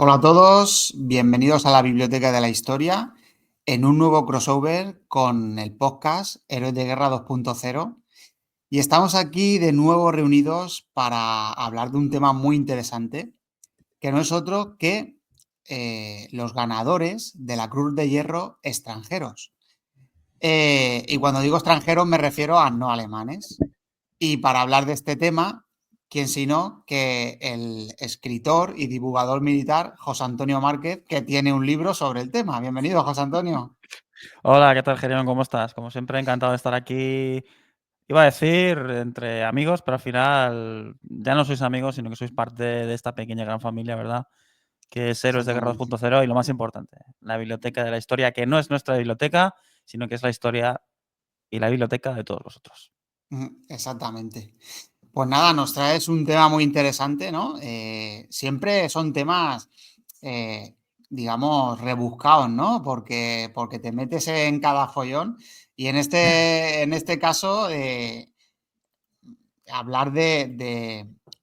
Hola a todos, bienvenidos a la Biblioteca de la Historia en un nuevo crossover con el podcast Héroes de Guerra 2.0 y estamos aquí de nuevo reunidos para hablar de un tema muy interesante que no es otro que los ganadores de la Cruz de Hierro extranjeros. Y cuando digo extranjeros me refiero a no alemanes. Y para hablar de este tema, ¿quién sino que el escritor y divulgador militar José Antonio Márquez, que tiene un libro sobre el tema? Bienvenido, José Antonio. Hola, ¿qué tal, Gerión? ¿Cómo estás? Como siempre, encantado de estar aquí. Iba a decir entre amigos, pero al final ya no sois amigos, sino que sois parte de esta pequeña gran familia, ¿verdad? Que es Héroes de Guerra Exactamente. 2.0 y lo más importante, la biblioteca de la historia, que no es nuestra biblioteca, sino que es la historia y la biblioteca de todos vosotros. Exactamente. Pues nada, nos traes un tema muy interesante, ¿no? Siempre son temas, eh, digamos, rebuscados, ¿no? Porque te metes en cada follón y en este caso, hablar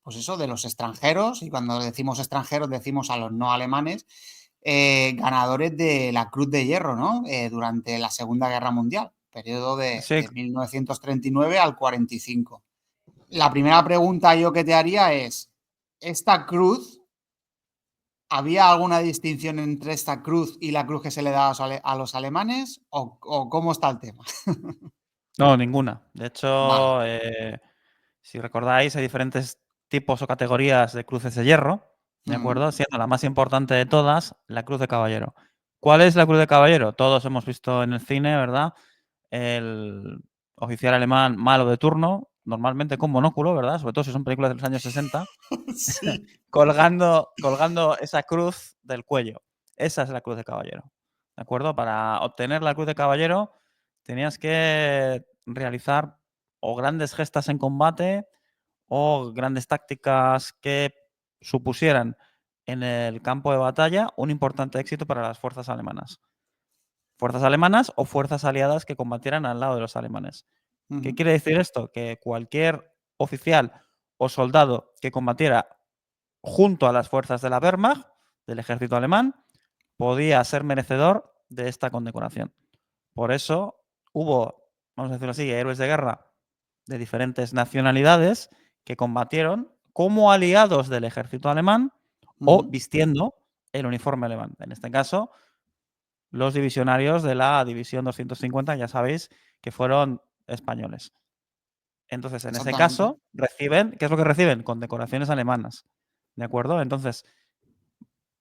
pues eso, de los extranjeros, y cuando decimos extranjeros decimos a los no alemanes, ganadores de la Cruz de Hierro, ¿no? Durante la Segunda Guerra Mundial, periodo Sí, de 1939 al 45. La primera pregunta yo que te haría es, ¿esta cruz, había alguna distinción entre esta cruz y la cruz que se le da a los alemanes? ¿O cómo está el tema? no, ninguna. De Vale. hecho, si recordáis, hay diferentes tipos o categorías de cruces de hierro, ¿de Mm, acuerdo? Siendo la más importante de todas, la Cruz de Caballero. ¿Cuál es la Cruz de Caballero? Todos hemos visto en el cine, ¿verdad? El oficial alemán malo de turno, normalmente con monóculo, ¿verdad? Sobre todo si son películas de los años 60, sí. colgando esa cruz del cuello. Esa es la Cruz de Caballero, ¿de acuerdo? Para obtener la Cruz de Caballero tenías que realizar o grandes gestas en combate o grandes tácticas que supusieran en el campo de batalla un importante éxito para las fuerzas alemanas. Fuerzas alemanas o fuerzas aliadas que combatieran al lado de los alemanes. ¿Qué Ujú, quiere decir esto? Que cualquier oficial o soldado que combatiera junto a las fuerzas de la Wehrmacht, del ejército alemán, podía ser merecedor de esta condecoración. Por eso hubo, vamos a decirlo así, héroes de guerra de diferentes nacionalidades que combatieron como aliados del ejército alemán o ujú. vistiendo el uniforme alemán. En este caso, los divisionarios de la División 250, ya sabéis que fueron españoles. Entonces, en ese Exactamente. caso, reciben, ¿qué es lo que reciben? Condecoraciones alemanas. ¿De acuerdo? Entonces,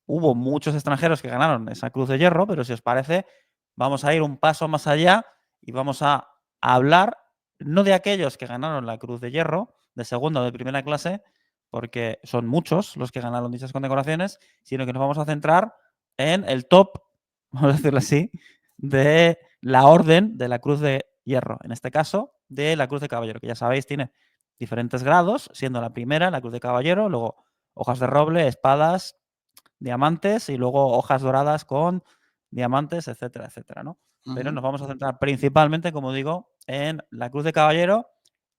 hubo muchos extranjeros que ganaron esa Cruz de Hierro, pero si os parece, vamos a ir un paso más allá y vamos a hablar no de aquellos que ganaron la Cruz de Hierro, de segunda o de primera clase, porque son muchos los que ganaron dichas condecoraciones, sino que nos vamos a centrar en el top, vamos a decirlo así, de la orden de la Cruz de Hierro. En este caso, de la Cruz de Caballero, que ya sabéis, tiene diferentes grados, siendo la primera la Cruz de Caballero, luego hojas de roble, espadas, diamantes y luego hojas doradas con diamantes, etcétera, etcétera, ¿no? Pero Ujú, nos vamos a centrar principalmente, como digo, en la Cruz de Caballero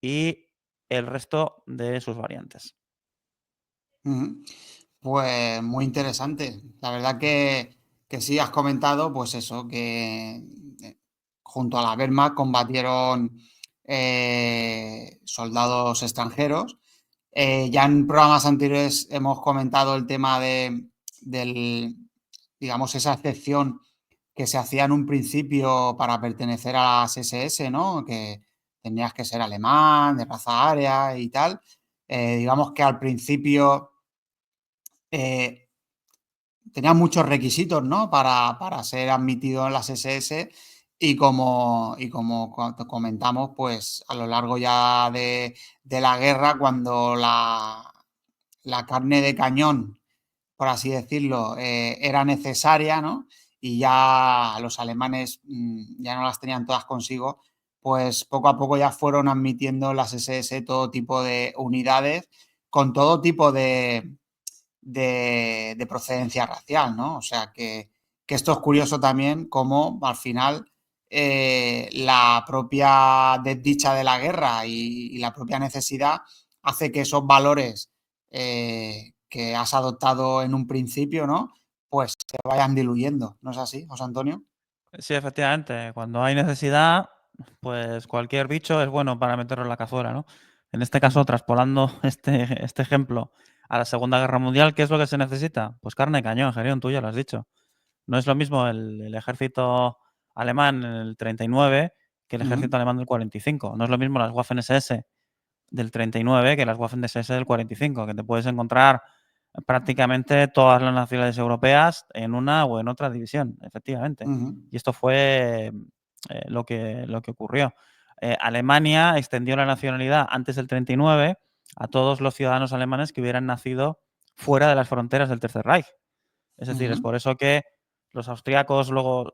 y el resto de sus variantes. ujú. Pues muy interesante. La verdad que sí has comentado, pues eso, que junto a la Wehrmacht combatieron soldados extranjeros. Ya en programas anteriores hemos comentado el tema del, digamos, esa excepción que se hacía en un principio para pertenecer a las SS, ¿no? Que tenías que ser alemán, de raza aria y tal. Digamos que al principio eh, tenía muchos requisitos, ¿no? Para ser admitido en las SS y como comentamos, pues a lo largo ya de la guerra, cuando la carne de cañón, por así decirlo, era necesaria, ¿no? Y ya los alemanes ya no las tenían todas consigo, pues poco a poco ya fueron admitiendo en las SS todo tipo de unidades con todo tipo de procedencia racial, ¿no? O sea que esto es curioso también, como al final la propia desdicha de la guerra y la propia necesidad hace que esos valores que has adoptado en un principio, ¿no? Pues se vayan diluyendo, ¿no es así, José Antonio? Sí, efectivamente. Cuando hay necesidad, pues cualquier bicho es bueno para meterlo en la cazuela, ¿no? En este caso, traspolando este ejemplo a la Segunda Guerra Mundial, ¿qué es lo que se necesita? Pues carne de cañón, Gerión, tú ya lo has dicho. No es lo mismo el ejército alemán en el 39 que el Ujú, ejército alemán del 45. No es lo mismo las Waffen-SS del 39 que las Waffen-SS del 45, que te puedes encontrar prácticamente todas las nacionalidades europeas en una o en otra división, efectivamente. ujú, Y esto fue lo que ocurrió. Alemania extendió la nacionalidad antes del 39 a todos los ciudadanos alemanes que hubieran nacido fuera de las fronteras del Tercer Reich. Es decir, es ujú, por eso que los austríacos luego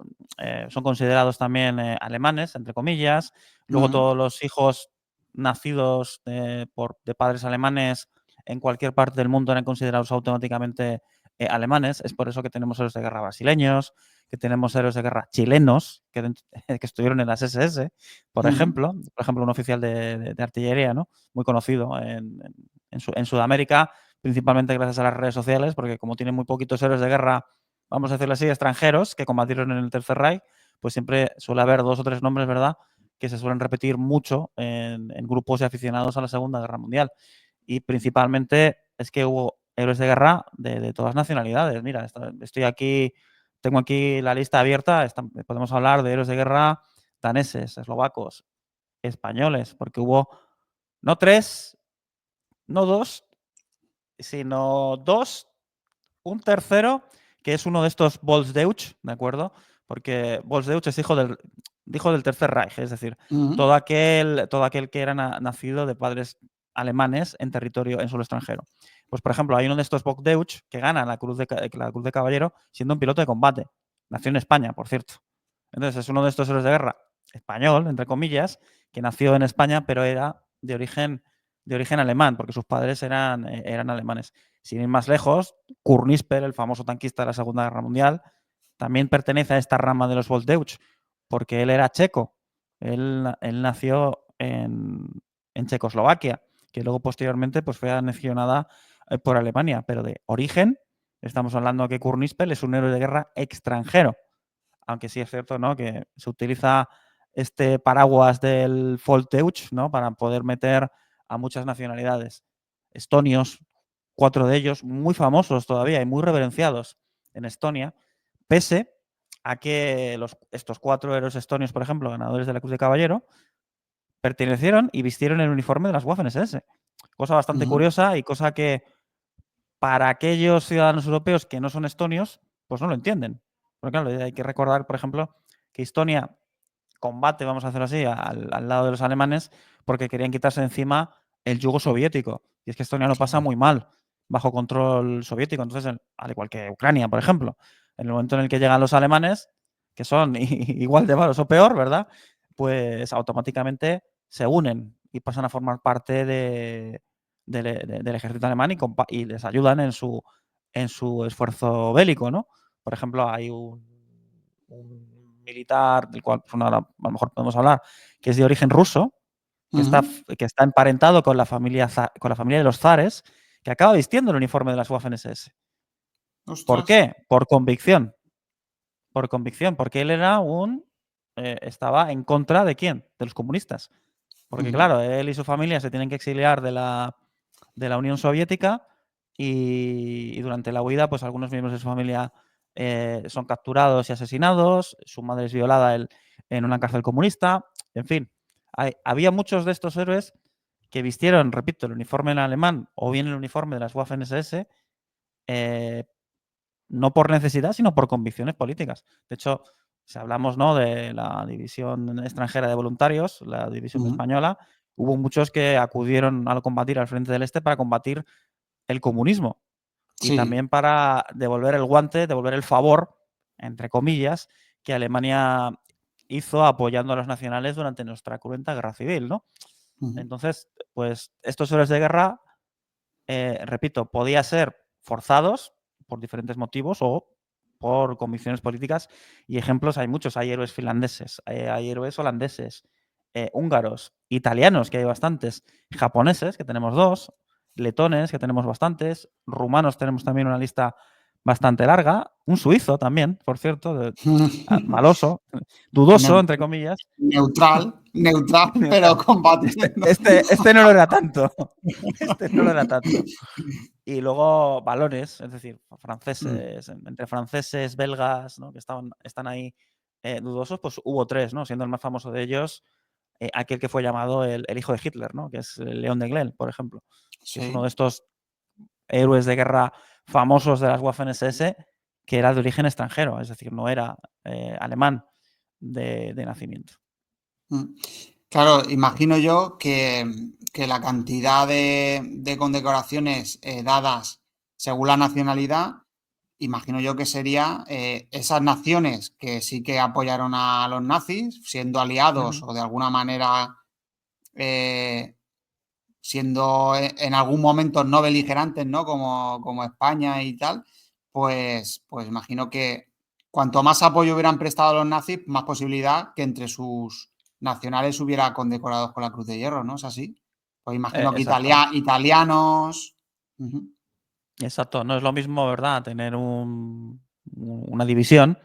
son considerados también alemanes, entre comillas. Luego ujú, todos los hijos nacidos de padres alemanes en cualquier parte del mundo eran considerados automáticamente alemanes. Es por eso que tenemos héroes de guerra brasileños, que tenemos héroes de guerra chilenos, que estuvieron en las SS, por ujú, ejemplo. Por ejemplo, un oficial de artillería, ¿no? Muy conocido en Sudamérica, principalmente gracias a las redes sociales, porque como tienen muy poquitos héroes de guerra, vamos a decirlo así, extranjeros que combatieron en el Tercer Reich, pues siempre suele haber 2 o 3 nombres, ¿verdad?, que se suelen repetir mucho en grupos de aficionados a la Segunda Guerra Mundial. Y principalmente es que hubo héroes de guerra de todas nacionalidades. Mira, estoy aquí, tengo aquí la lista abierta, podemos hablar de héroes de guerra daneses, eslovacos, españoles, porque hubo no 3, no 2, sino 2, un tercero, que es uno de estos Volksdeutsch, ¿de acuerdo? Porque Volksdeutsch es hijo del Tercer Reich, es decir, ujú, todo aquel que era nacido de padres alemanes en suelo extranjero. Pues, por ejemplo, hay uno de estos Volksdeutsch que gana la Cruz de Caballero siendo un piloto de combate. Nació en España, por cierto. Entonces, es uno de estos héroes de guerra español, entre comillas, que nació en España, pero era de origen alemán, porque sus padres eran alemanes. Sin ir más lejos, Kurt Nispel, el famoso tanquista de la Segunda Guerra Mundial, también pertenece a esta rama de los Volksdeutsch, porque él era checo. Él nació en Checoslovaquia, que luego posteriormente pues, fue anexionada por Alemania, pero de origen, estamos hablando que Kurt Nispel es un héroe de guerra extranjero, aunque sí es cierto, ¿no?, que se utiliza este paraguas del Volksdeutsch, ¿no?, para poder meter a muchas nacionalidades. Estonios, 4 de ellos, muy famosos todavía y muy reverenciados en Estonia, pese a que estos 4 héroes estonios, por ejemplo, ganadores de la Cruz de Caballero, pertenecieron y vistieron el uniforme de las Waffen-SS. Cosa bastante ujú. curiosa y cosa que para aquellos ciudadanos europeos que no son estonios, pues no lo entienden. Porque claro, hay que recordar, por ejemplo, que Estonia combate, vamos a hacerlo así, al lado de los alemanes, porque querían quitarse de encima el yugo soviético. Y es que Estonia lo pasa Claro. muy mal bajo control soviético. Entonces, al igual que Ucrania, por ejemplo, en el momento en el que llegan los alemanes, que son igual de malos o peor, ¿verdad? Pues automáticamente se unen y pasan a formar parte del ejército alemán y les ayudan en su esfuerzo bélico, ¿no? Por ejemplo, hay un militar, del cual pues, ahora a lo mejor podemos hablar, que es de origen ruso, Ujú. que está emparentado con la familia de los zares, que acaba vistiendo el uniforme de las Waffen-SS. ¿Por Ostras. qué? Por convicción. Por convicción, porque él estaba en contra de ¿quién? De los comunistas. Porque Ujú. claro, él y su familia se tienen que exiliar de la Unión Soviética y durante la huida, pues algunos miembros de su familia son capturados y asesinados, su madre es violada en una cárcel comunista, en fin. Había muchos de estos héroes que vistieron, repito, el uniforme en alemán o bien el uniforme de las Waffen-SS, eh, no por necesidad, sino por convicciones políticas. De hecho, si hablamos, ¿no?, de la división extranjera de voluntarios, la división Ujú. española, hubo muchos que acudieron a combatir al frente del Este para combatir el comunismo y Sí. también para devolver el guante, devolver el favor, entre comillas, que Alemania hizo apoyando a los nacionales durante nuestra cruenta guerra civil, ¿no? Ujú. Entonces, pues estos héroes de guerra, repito, podía ser forzados por diferentes motivos o por convicciones políticas y ejemplos hay muchos. Hay héroes finlandeses, hay héroes holandeses, húngaros, italianos, que hay bastantes, japoneses, que tenemos 2, letones, que tenemos bastantes, rumanos tenemos también una lista bastante larga, un suizo también, por cierto, maloso, dudoso, entre comillas. Neutral, pero Neutral. combatiendo. Este no lo era tanto. Este no lo era tanto. Y luego balones, es decir, franceses, entre franceses, belgas, ¿no? Que están ahí dudosos, pues hubo 3, ¿no? Siendo el más famoso de ellos aquel que fue llamado el hijo de Hitler, ¿no? Que es León de Glel, por ejemplo, que es uno de Sí. estos héroes de guerra famosos de las Waffen-SS que era de origen extranjero, es decir, no era alemán de nacimiento. Claro, imagino yo que la cantidad de condecoraciones dadas según la nacionalidad, imagino yo que sería esas naciones que sí que apoyaron a los nazis, siendo aliados Ujú. o de alguna manera eh, siendo en algún momento no beligerantes, ¿no? Como España y tal, pues imagino que cuanto más apoyo hubieran prestado a los nazis, más posibilidad que entre sus nacionales hubiera condecorados con la Cruz de Hierro, ¿no? ¿Es así? Pues imagino que Exacto. italianos. Ujú. Exacto, no es lo mismo, ¿verdad? Tener una división,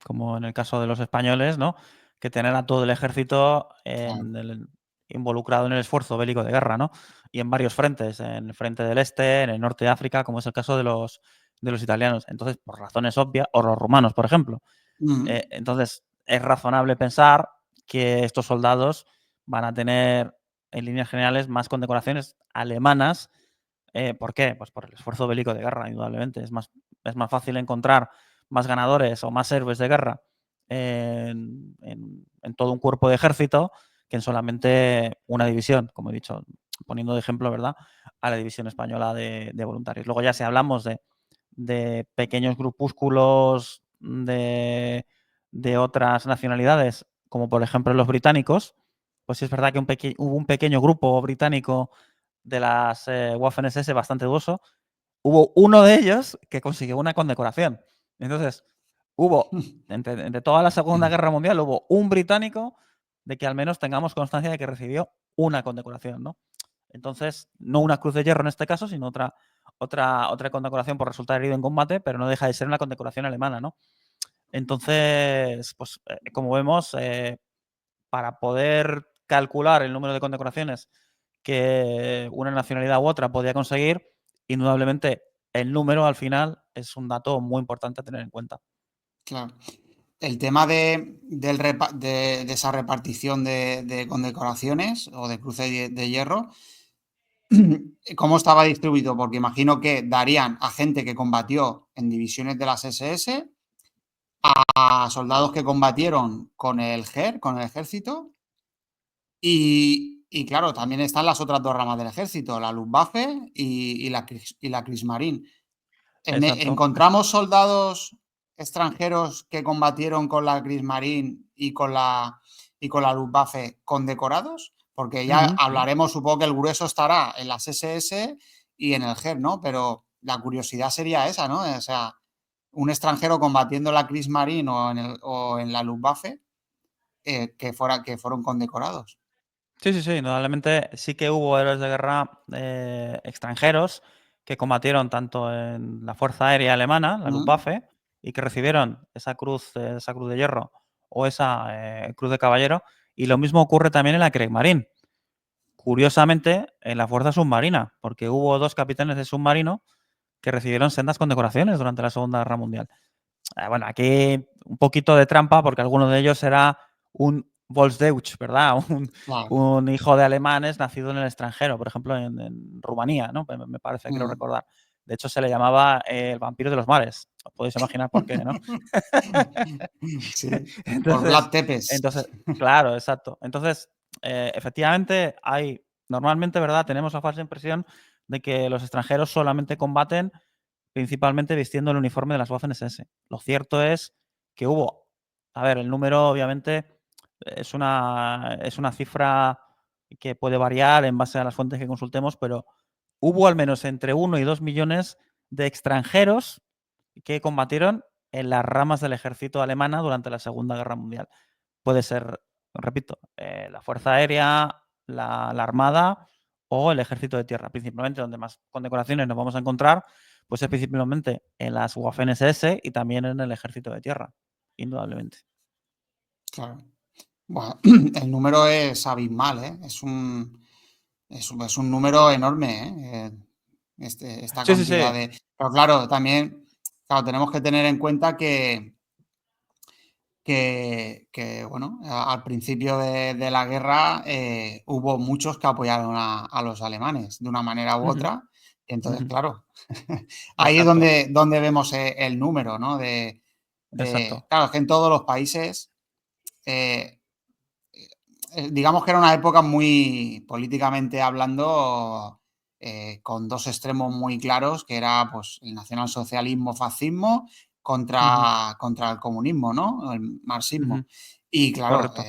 como en el caso de los españoles, ¿no? Que tener a todo el ejército Claro. involucrado en el esfuerzo bélico de guerra, ¿no? Y en varios frentes, en el frente del este, en el norte de África, como es el caso de los italianos. Entonces, por razones obvias, o los rumanos, por ejemplo. Ujú. Entonces, es razonable pensar que estos soldados van a tener, en líneas generales, más condecoraciones alemanas. ¿Por qué? Pues por el esfuerzo bélico de guerra, indudablemente. Es más fácil encontrar más ganadores o más héroes de guerra en todo un cuerpo de ejército que en solamente una división, como he dicho, poniendo de ejemplo, ¿verdad?, a la división española de voluntarios. Luego ya si hablamos de pequeños grupúsculos de otras nacionalidades, como por ejemplo los británicos, pues sí es verdad que hubo un pequeño grupo británico de las Waffen-SS bastante dudoso. Hubo uno de ellos que consiguió una condecoración. Entonces, entre toda la Segunda Guerra Mundial, hubo un británico de que al menos tengamos constancia de que recibió una condecoración, ¿no? Entonces, no una cruz de hierro en este caso, sino otra condecoración por resultar herido en combate, pero no deja de ser una condecoración alemana, ¿no? Entonces, pues, como vemos, para poder calcular el número de condecoraciones que una nacionalidad u otra podía conseguir, indudablemente el número al final es un dato muy importante a tener en cuenta. Claro. El tema de esa repartición de condecoraciones o de cruces de hierro, ¿cómo estaba distribuido? Porque imagino que darían a gente que combatió en divisiones de las SS, a soldados que combatieron con el GER, con el ejército, y claro, también están las otras 2 ramas del ejército, la Luftwaffe y la Kriegsmarine. Exacto. ¿Encontramos soldados extranjeros que combatieron con la Kriegsmarine y con la Luftwaffe condecorados? Porque ya Ujú. hablaremos, supongo que el grueso estará en las SS y en el GER, ¿no? Pero la curiosidad sería esa, ¿no? O sea, un extranjero combatiendo en la Kriegsmarine o en la Luftwaffe, que fueron condecorados. Sí, sí, sí, indudablemente sí que hubo héroes de guerra extranjeros que combatieron tanto en la Fuerza Aérea Alemana, la Mm, Luftwaffe, y que recibieron esa cruz de hierro o esa cruz de caballero. Y lo mismo ocurre también en la Kriegsmarine. Curiosamente, en la Fuerza Submarina, porque hubo 2 capitanes de submarino que recibieron sendas condecoraciones durante la Segunda Guerra Mundial. Bueno, aquí un poquito de trampa, porque alguno de ellos era un Volksdeutsch, ¿verdad? claro. Un hijo de alemanes nacido en el extranjero, por ejemplo, en Rumanía, ¿no? Me parece, quiero Mm. recordar. De hecho, se le llamaba el vampiro de los mares. Os podéis imaginar por qué, ¿no? Sí, por Entonces, Vlad Tepes. entonces, claro, exacto. Entonces, efectivamente, normalmente, ¿verdad? Tenemos la falsa impresión de que los extranjeros solamente combaten principalmente vistiendo el uniforme de las Waffen-SS. Lo cierto es que hubo, a ver, el número obviamente es una cifra que puede variar en base a las fuentes que consultemos, pero hubo al menos entre 1 y 2 millones de extranjeros que combatieron en las ramas del ejército alemana durante la Segunda Guerra Mundial. Puede ser, repito, la Fuerza Aérea, la Armada o el ejército de tierra. Principalmente donde más condecoraciones nos vamos a encontrar, pues es principalmente en las Waffen-SS y también en el ejército de tierra, indudablemente. Claro. Bueno, el número es abismal, ¿eh? Es un número enorme, ¿eh? Esta Sí, sí, sí. cantidad de... Pero claro, también tenemos que tener en cuenta bueno, al principio de la guerra hubo muchos que apoyaron a los alemanes de una manera u Ujú, otra. Y entonces, ujú. claro, ahí es Exacto, donde vemos el número, ¿no? exacto. Claro, es que en todos los países, eh, digamos que era una época muy políticamente hablando, con dos extremos muy claros, que era pues el nacionalsocialismo, fascismo, Ujú, contra el comunismo, ¿no? El marxismo. ujú. Y claro, Correcto.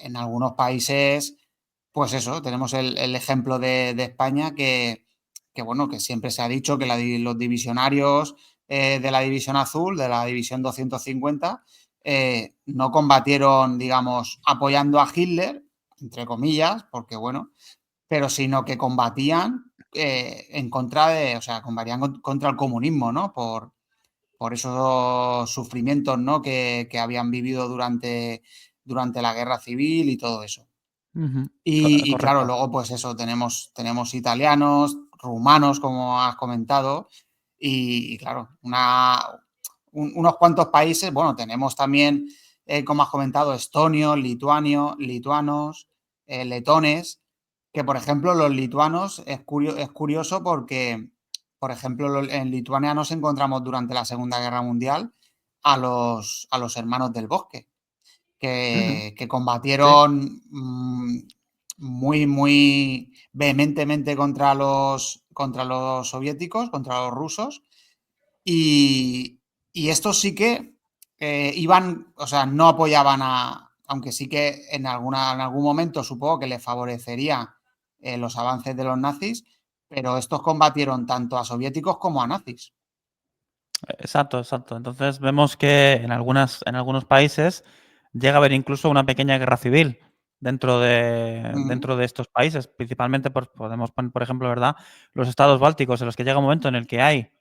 en algunos países, pues eso, tenemos el ejemplo de España bueno, que siempre se ha dicho que los divisionarios de la División Azul, de la División 250, no combatieron, digamos, apoyando a Hitler, entre comillas, porque bueno, pero sino que combatían en contra o sea, combatían contra el comunismo, ¿no? Por esos sufrimientos, ¿no? Que habían vivido durante la guerra civil y todo eso. Ujú. Y claro, Correcto. luego, pues eso, tenemos italianos, rumanos, como has comentado, y claro, unos cuantos países, bueno, tenemos también, como has comentado, estonios, lituanos, letones, que por ejemplo los lituanos es curioso porque, por ejemplo, en Lituania nos encontramos durante la Segunda Guerra Mundial a los hermanos del bosque Ujú. que Sí. combatieron muy vehementemente contra los soviéticos, contra los rusos, y, y estos sí que iban, o sea, no apoyaban aunque sí que en algún momento supongo que les favorecería los avances de los nazis, pero estos combatieron tanto a soviéticos como a nazis. Exacto, exacto. Entonces vemos que en algunos países llega a haber incluso una pequeña guerra civil Mm, dentro de estos países. Principalmente podemos poner, por ejemplo, ¿verdad? Los estados bálticos, en los que llega un momento en el que hay,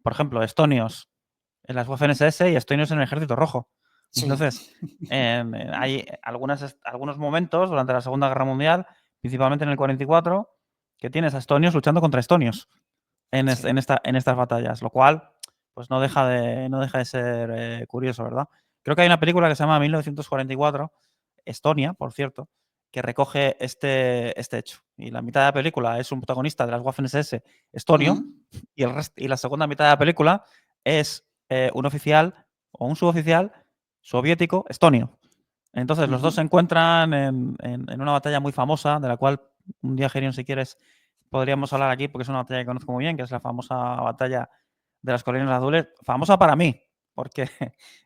por ejemplo, estonios en las Waffen-SS y estonios en el Ejército Rojo. Y sí. entonces, hay algunos momentos durante la Segunda Guerra Mundial, principalmente en el 44, que tienes a estonios luchando contra estonios Sí. en estas batallas, lo cual pues no deja de ser curioso, ¿verdad? Creo que hay una película que se llama 1944, Estonia, por cierto, que recoge este hecho. Y la mitad de la película es un protagonista de las Waffen-SS estonio Mm, y la segunda mitad de la película es un oficial o un suboficial soviético estonio. Entonces los dos ujú. se encuentran en una batalla muy famosa, de la cual un día, Gerion, si quieres, podríamos hablar aquí, porque es una batalla que conozco muy bien, que es la famosa batalla de las Colinas Azules. Famosa para mí, porque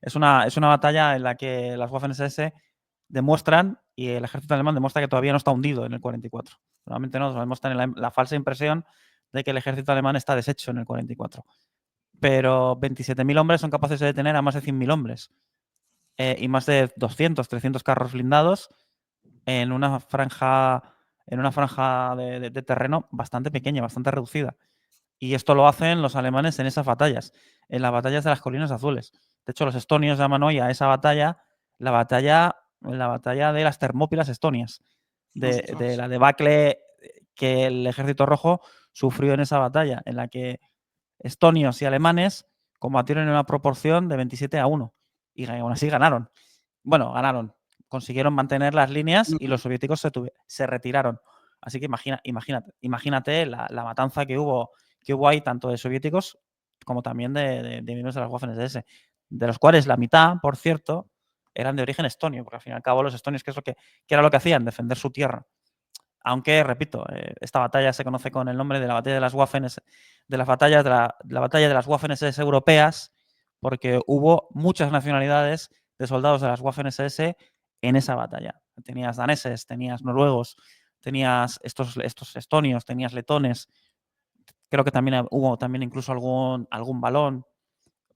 es una batalla en la que las Waffen-SS demuestran y el ejército alemán demuestra que todavía no está hundido en el 44. Normalmente no, solemos tener la falsa impresión de que el ejército alemán está deshecho en el 44. Pero 27.000 hombres son capaces de detener a más de 100.000 hombres y más de 200, 300 carros blindados en una franja de terreno bastante pequeña, bastante reducida. Y esto lo hacen los alemanes en esas batallas, en las batallas de las Colinas Azules. De hecho, los estonios llaman hoy a esa batalla la batalla de las Termópilas estonias, de Ostras. la debacle que el Ejército Rojo sufrió en esa batalla, en la que estonios y alemanes combatieron en una proporción de 27-1 y aún así ganaron. Bueno, ganaron. Consiguieron mantener las líneas y Mm, los soviéticos se retiraron. Así que imagínate la matanza que hubo ahí, tanto de soviéticos como también de miembros de las Waffen-SS, de los cuales la mitad, por cierto, eran de origen estonio, porque al fin y al cabo los estonios, ¿qué era lo que hacían? Defender su tierra. Aunque, repito, esta batalla se conoce con el nombre de la batalla de las Waffen, de las batallas la batalla de las Waffen-SS europeas, porque hubo muchas nacionalidades de soldados de las Waffen-SS en esa batalla. Tenías daneses, tenías noruegos, tenías estos estonios, tenías letones, creo que también hubo también incluso algún balón.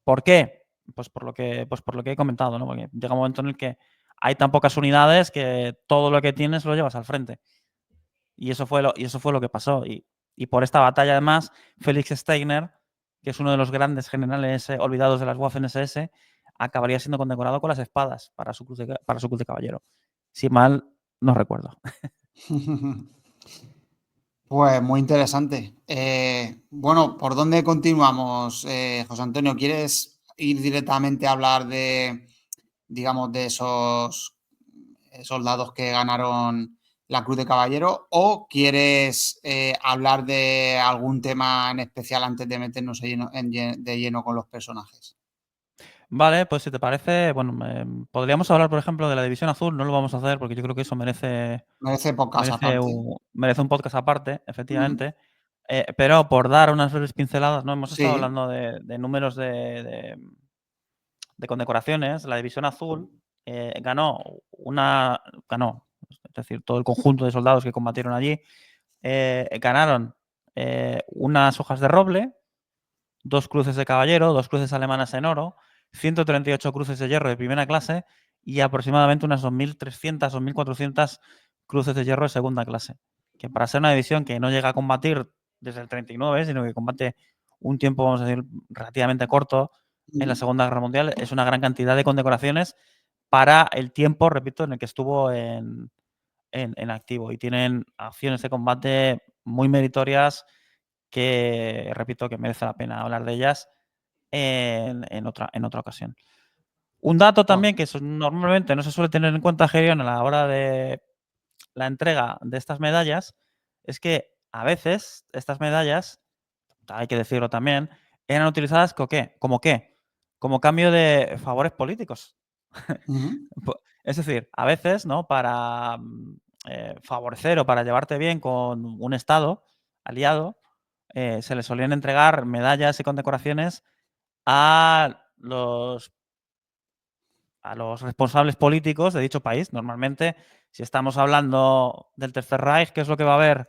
¿Por qué? Pues por lo que he comentado, ¿no? Porque llega un momento en el que hay tan pocas unidades que todo lo que tienes lo llevas al frente. Y eso fue lo que pasó. Y por esta batalla, además, Felix Steiner, que es uno de los grandes generales olvidados de las Waffen-SS, acabaría siendo condecorado con las espadas para su cruz de caballero. Si mal no recuerdo. Pues muy interesante. Bueno, ¿por dónde continuamos, José Antonio? ¿Quieres ir directamente a hablar de, digamos, de esos soldados que ganaron la Cruz de Caballero? ¿O quieres hablar de algún tema en especial antes de meternos de lleno con los personajes? Vale, pues si te parece, bueno, podríamos hablar, por ejemplo, de la División Azul. No lo vamos a hacer porque yo creo que eso Merece pocas aparte. merece un podcast aparte, Ujú. efectivamente. Pero por dar unas breves pinceladas, ¿no? Hemos estado Sí. hablando de números de condecoraciones. La División Azul ganó, es decir, todo el conjunto de soldados que combatieron allí, ganaron unas hojas de roble, 2 cruces de caballero, 2 cruces alemanas en oro, 138 cruces de hierro de primera clase y aproximadamente unas 2.300 o 1.400 cruces de hierro de segunda clase. Que para ser una división que no llega a combatir desde el 39, sino que combate un tiempo, vamos a decir, relativamente corto en la Ujú. Segunda Guerra Mundial, es una gran cantidad de condecoraciones para el tiempo, repito, en el que estuvo en activo. Y tienen acciones de combate muy meritorias que, repito, que merece la pena hablar de ellas en otra ocasión. Un dato Oh, también que normalmente no se suele tener en cuenta, Gerion, a la hora de la entrega de estas medallas, es que a veces estas medallas, hay que decirlo también, eran utilizadas ¿como qué? Como cambio de favores políticos. ujú. Es decir, a veces, ¿no? Para favorecer o para llevarte bien con un Estado aliado, se le solían entregar medallas y condecoraciones a los responsables políticos de dicho país. Normalmente, si estamos hablando del Tercer Reich, ¿qué es lo que va a haber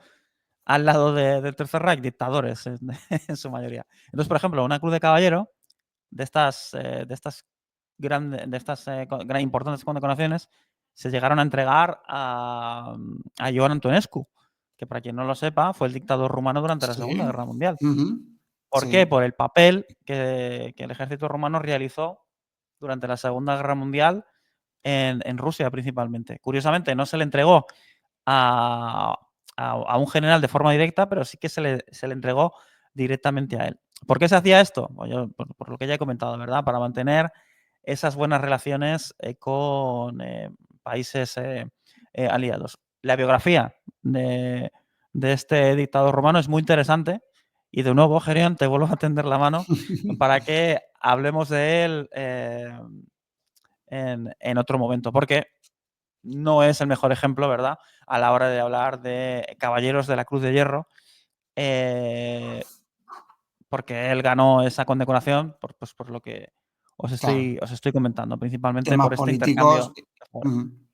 al lado del Tercer Reich? Dictadores, en su mayoría. Entonces, por ejemplo, una cruz de caballero de estas gran importantes condecoraciones se llegaron a entregar a Joan Antonescu, que para quien no lo sepa, fue el dictador rumano durante la Segunda Sí. Guerra Mundial. Ujú. ¿Por qué? Sí. Por el papel que el ejército rumano realizó durante la Segunda Guerra Mundial en Rusia principalmente. Curiosamente, no se le entregó a, a un general de forma directa, pero sí que se le entregó directamente a él. ¿Por qué se hacía esto? Pues por lo que ya he comentado, ¿verdad? Para mantener esas buenas relaciones con países aliados. La biografía de este dictador romano es muy interesante y de nuevo, Gerion, te vuelvo a tender la mano para que hablemos de él en otro momento, porque no es el mejor ejemplo, ¿verdad? A la hora de hablar de caballeros de la Cruz de Hierro, eh, porque él ganó esa condecoración por lo que Claro. os estoy comentando, principalmente Temas por este políticos. intercambio de favores. Ujú.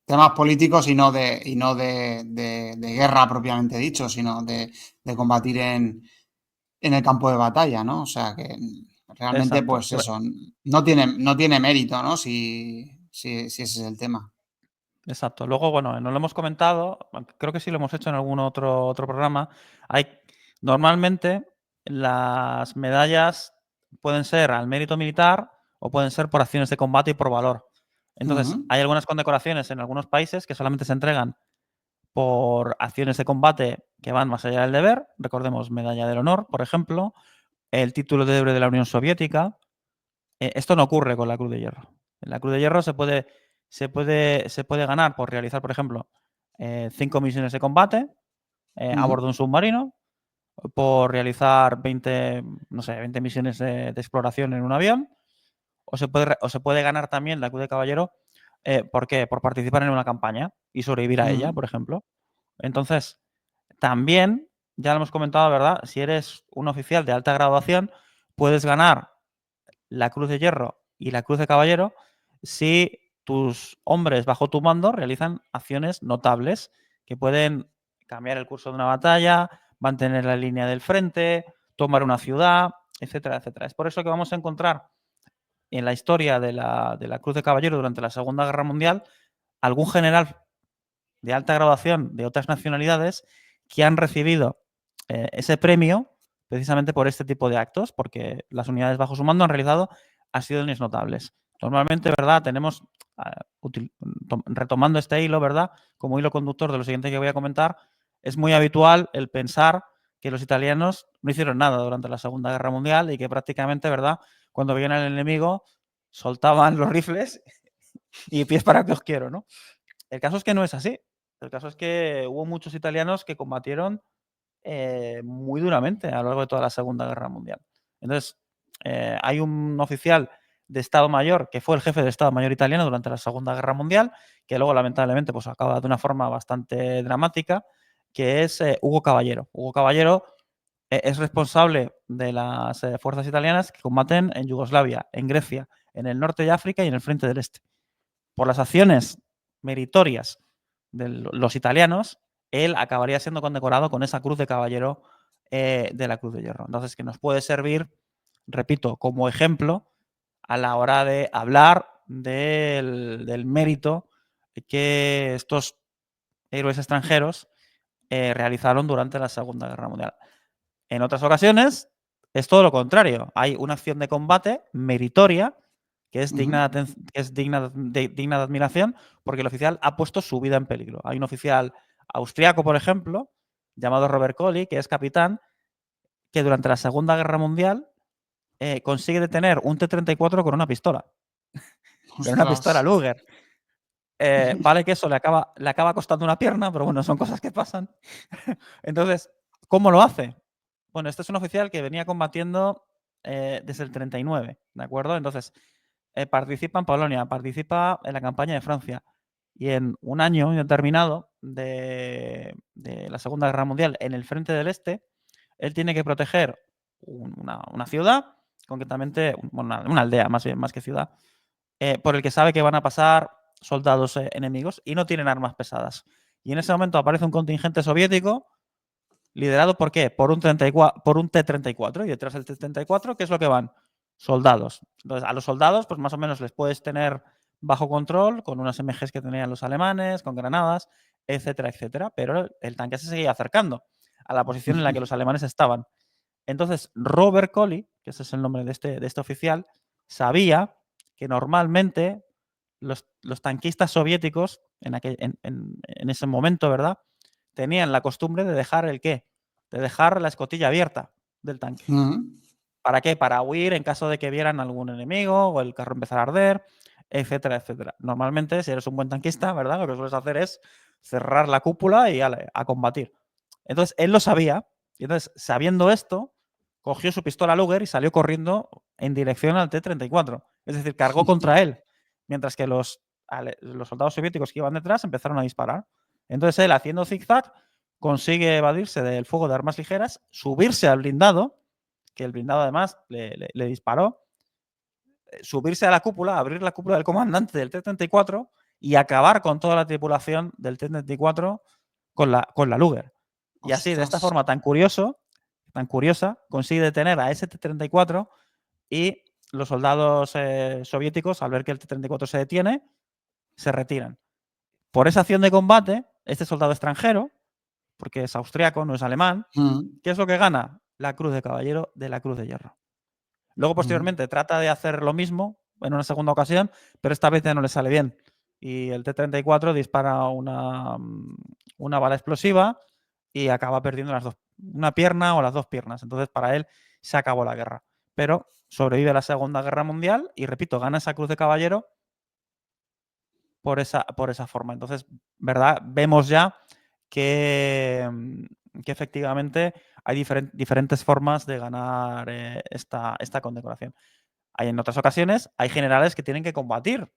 Temas políticos y no de guerra propiamente dicho, sino de combatir en el campo de batalla, ¿no? O sea que realmente, Exacto, pues eso, no tiene mérito, ¿no? Si ese es el tema. exacto. Luego, bueno, no lo hemos comentado, aunque creo que sí lo hemos hecho en algún otro programa. Normalmente las medallas pueden ser al mérito militar o pueden ser por acciones de combate y por valor. Ujú. Entonces, hay algunas condecoraciones en algunos países que solamente se entregan por acciones de combate que van más allá del deber. Recordemos Medalla del Honor, por ejemplo, el título de héroe de la Unión Soviética. Esto no ocurre con la Cruz de Hierro. En la Cruz de Hierro se puede ganar por realizar, por ejemplo, 5 misiones de combate a Ujú. bordo de un submarino, por realizar 20, no sé, 20 misiones de exploración en un avión, o se puede ganar también la Cruz de Caballero, ¿por qué? Por participar en una campaña y sobrevivir a ella, Ujú. por ejemplo. Entonces, también, ya lo hemos comentado, ¿verdad? Si eres un oficial de alta graduación, puedes ganar la Cruz de Hierro y la Cruz de Caballero si tus hombres bajo tu mando realizan acciones notables que pueden cambiar el curso de una batalla, mantener la línea del frente, tomar una ciudad, etcétera, etcétera. Es por eso que vamos a encontrar en la historia de la Cruz de Caballero durante la Segunda Guerra Mundial algún general de alta graduación de otras nacionalidades que han recibido ese premio precisamente por este tipo de actos, porque las unidades bajo su mando han realizado acciones notables. Normalmente, ¿verdad? Tenemos, retomando este hilo, ¿verdad? Como hilo conductor de lo siguiente que voy a comentar, es muy habitual el pensar que los italianos no hicieron nada durante la Segunda Guerra Mundial y que prácticamente, ¿verdad? Cuando veían al enemigo, soltaban los rifles y pies para que os quiero, ¿no? El caso es que no es así. El caso es que hubo muchos italianos que combatieron muy duramente a lo largo de toda la Segunda Guerra Mundial. Entonces, hay un oficial de Estado Mayor que fue el jefe de Estado Mayor italiano durante la Segunda Guerra Mundial, que luego lamentablemente pues, acaba de una forma bastante dramática, que es Hugo Caballero. Hugo Caballero es responsable de las fuerzas italianas que combaten en Yugoslavia, en Grecia, en el norte de África y en el frente del este. Por las acciones meritorias de los italianos, él acabaría siendo condecorado con esa cruz de caballero de la Cruz de Hierro. Entonces, que nos puede servir, repito, como ejemplo a la hora de hablar del mérito que estos héroes extranjeros realizaron durante la Segunda Guerra Mundial. En otras ocasiones es todo lo contrario. Hay una acción de combate meritoria que es digna de admiración porque el oficial ha puesto su vida en peligro. Hay un oficial austriaco, por ejemplo, llamado Robert Colley, que es capitán, que durante la Segunda Guerra Mundial consigue detener un T-34 con una pistola. Con una pistola Ostras. Luger. Vale que eso le acaba costando una pierna, pero bueno, son cosas que pasan. Entonces, ¿cómo lo hace? Bueno, este es un oficial que venía combatiendo desde el 39, ¿de acuerdo? Entonces, participa en Polonia, participa en la campaña de Francia y en un año determinado de la Segunda Guerra Mundial en el frente del Este, él tiene que proteger una ciudad, concretamente bueno, una aldea más bien, más que ciudad, por el que sabe que van a pasar soldados enemigos y no tienen armas pesadas. Y en ese momento aparece un contingente soviético liderado por qué? Por un T-34 y detrás del T-34, ¿qué es lo que van? Soldados. Entonces, a los soldados, pues más o menos les puedes tener bajo control con unas MGs que tenían los alemanes, con granadas, etcétera, etcétera. Pero el tanque se seguía acercando a la posición en la que los alemanes estaban. Entonces, Robert Colley, que ese es el nombre de este oficial, sabía que normalmente los tanquistas soviéticos, en ese momento, ¿verdad? Tenían la costumbre de dejar el qué? De dejar la escotilla abierta del tanque. ¿Para qué? Para huir en caso de que vieran algún enemigo o el carro empezara a arder, etcétera, etcétera. Normalmente, si eres un buen tanquista, ¿verdad? Lo que sueles hacer es cerrar la cúpula y a combatir. Entonces, él lo sabía. Y entonces, sabiendo esto, cogió su pistola Luger y salió corriendo en dirección al T-34. Es decir, cargó contra él. Mientras que los soldados soviéticos que iban detrás empezaron a disparar. Entonces, él, haciendo zigzag, consigue evadirse del fuego de armas ligeras, subirse al blindado, que el blindado además le disparó, subirse a la cúpula, abrir la cúpula del comandante del T-34 y acabar con toda la tripulación del T-34 con la Luger. Y así, de esta Ostras. forma tan curiosa, consigue detener a ese T-34 y los soldados soviéticos, al ver que el T-34 se detiene, se retiran. Por esa acción de combate, este soldado extranjero, porque es austriaco, no es alemán, ¿qué es lo que gana? La Cruz de Caballero de la Cruz de Hierro. Luego, posteriormente, trata de hacer lo mismo en una segunda ocasión, pero esta vez ya no le sale bien. Y el T-34 dispara una bala explosiva y acaba perdiendo una pierna o las dos piernas. Entonces, para él se acabó la guerra. Pero sobrevive a la Segunda Guerra Mundial y, repito, gana esa Cruz de Caballero por esa forma. Entonces, ¿verdad? Vemos ya que efectivamente hay diferentes formas de ganar esta condecoración. Hay en otras ocasiones, hay generales que tienen que combatir,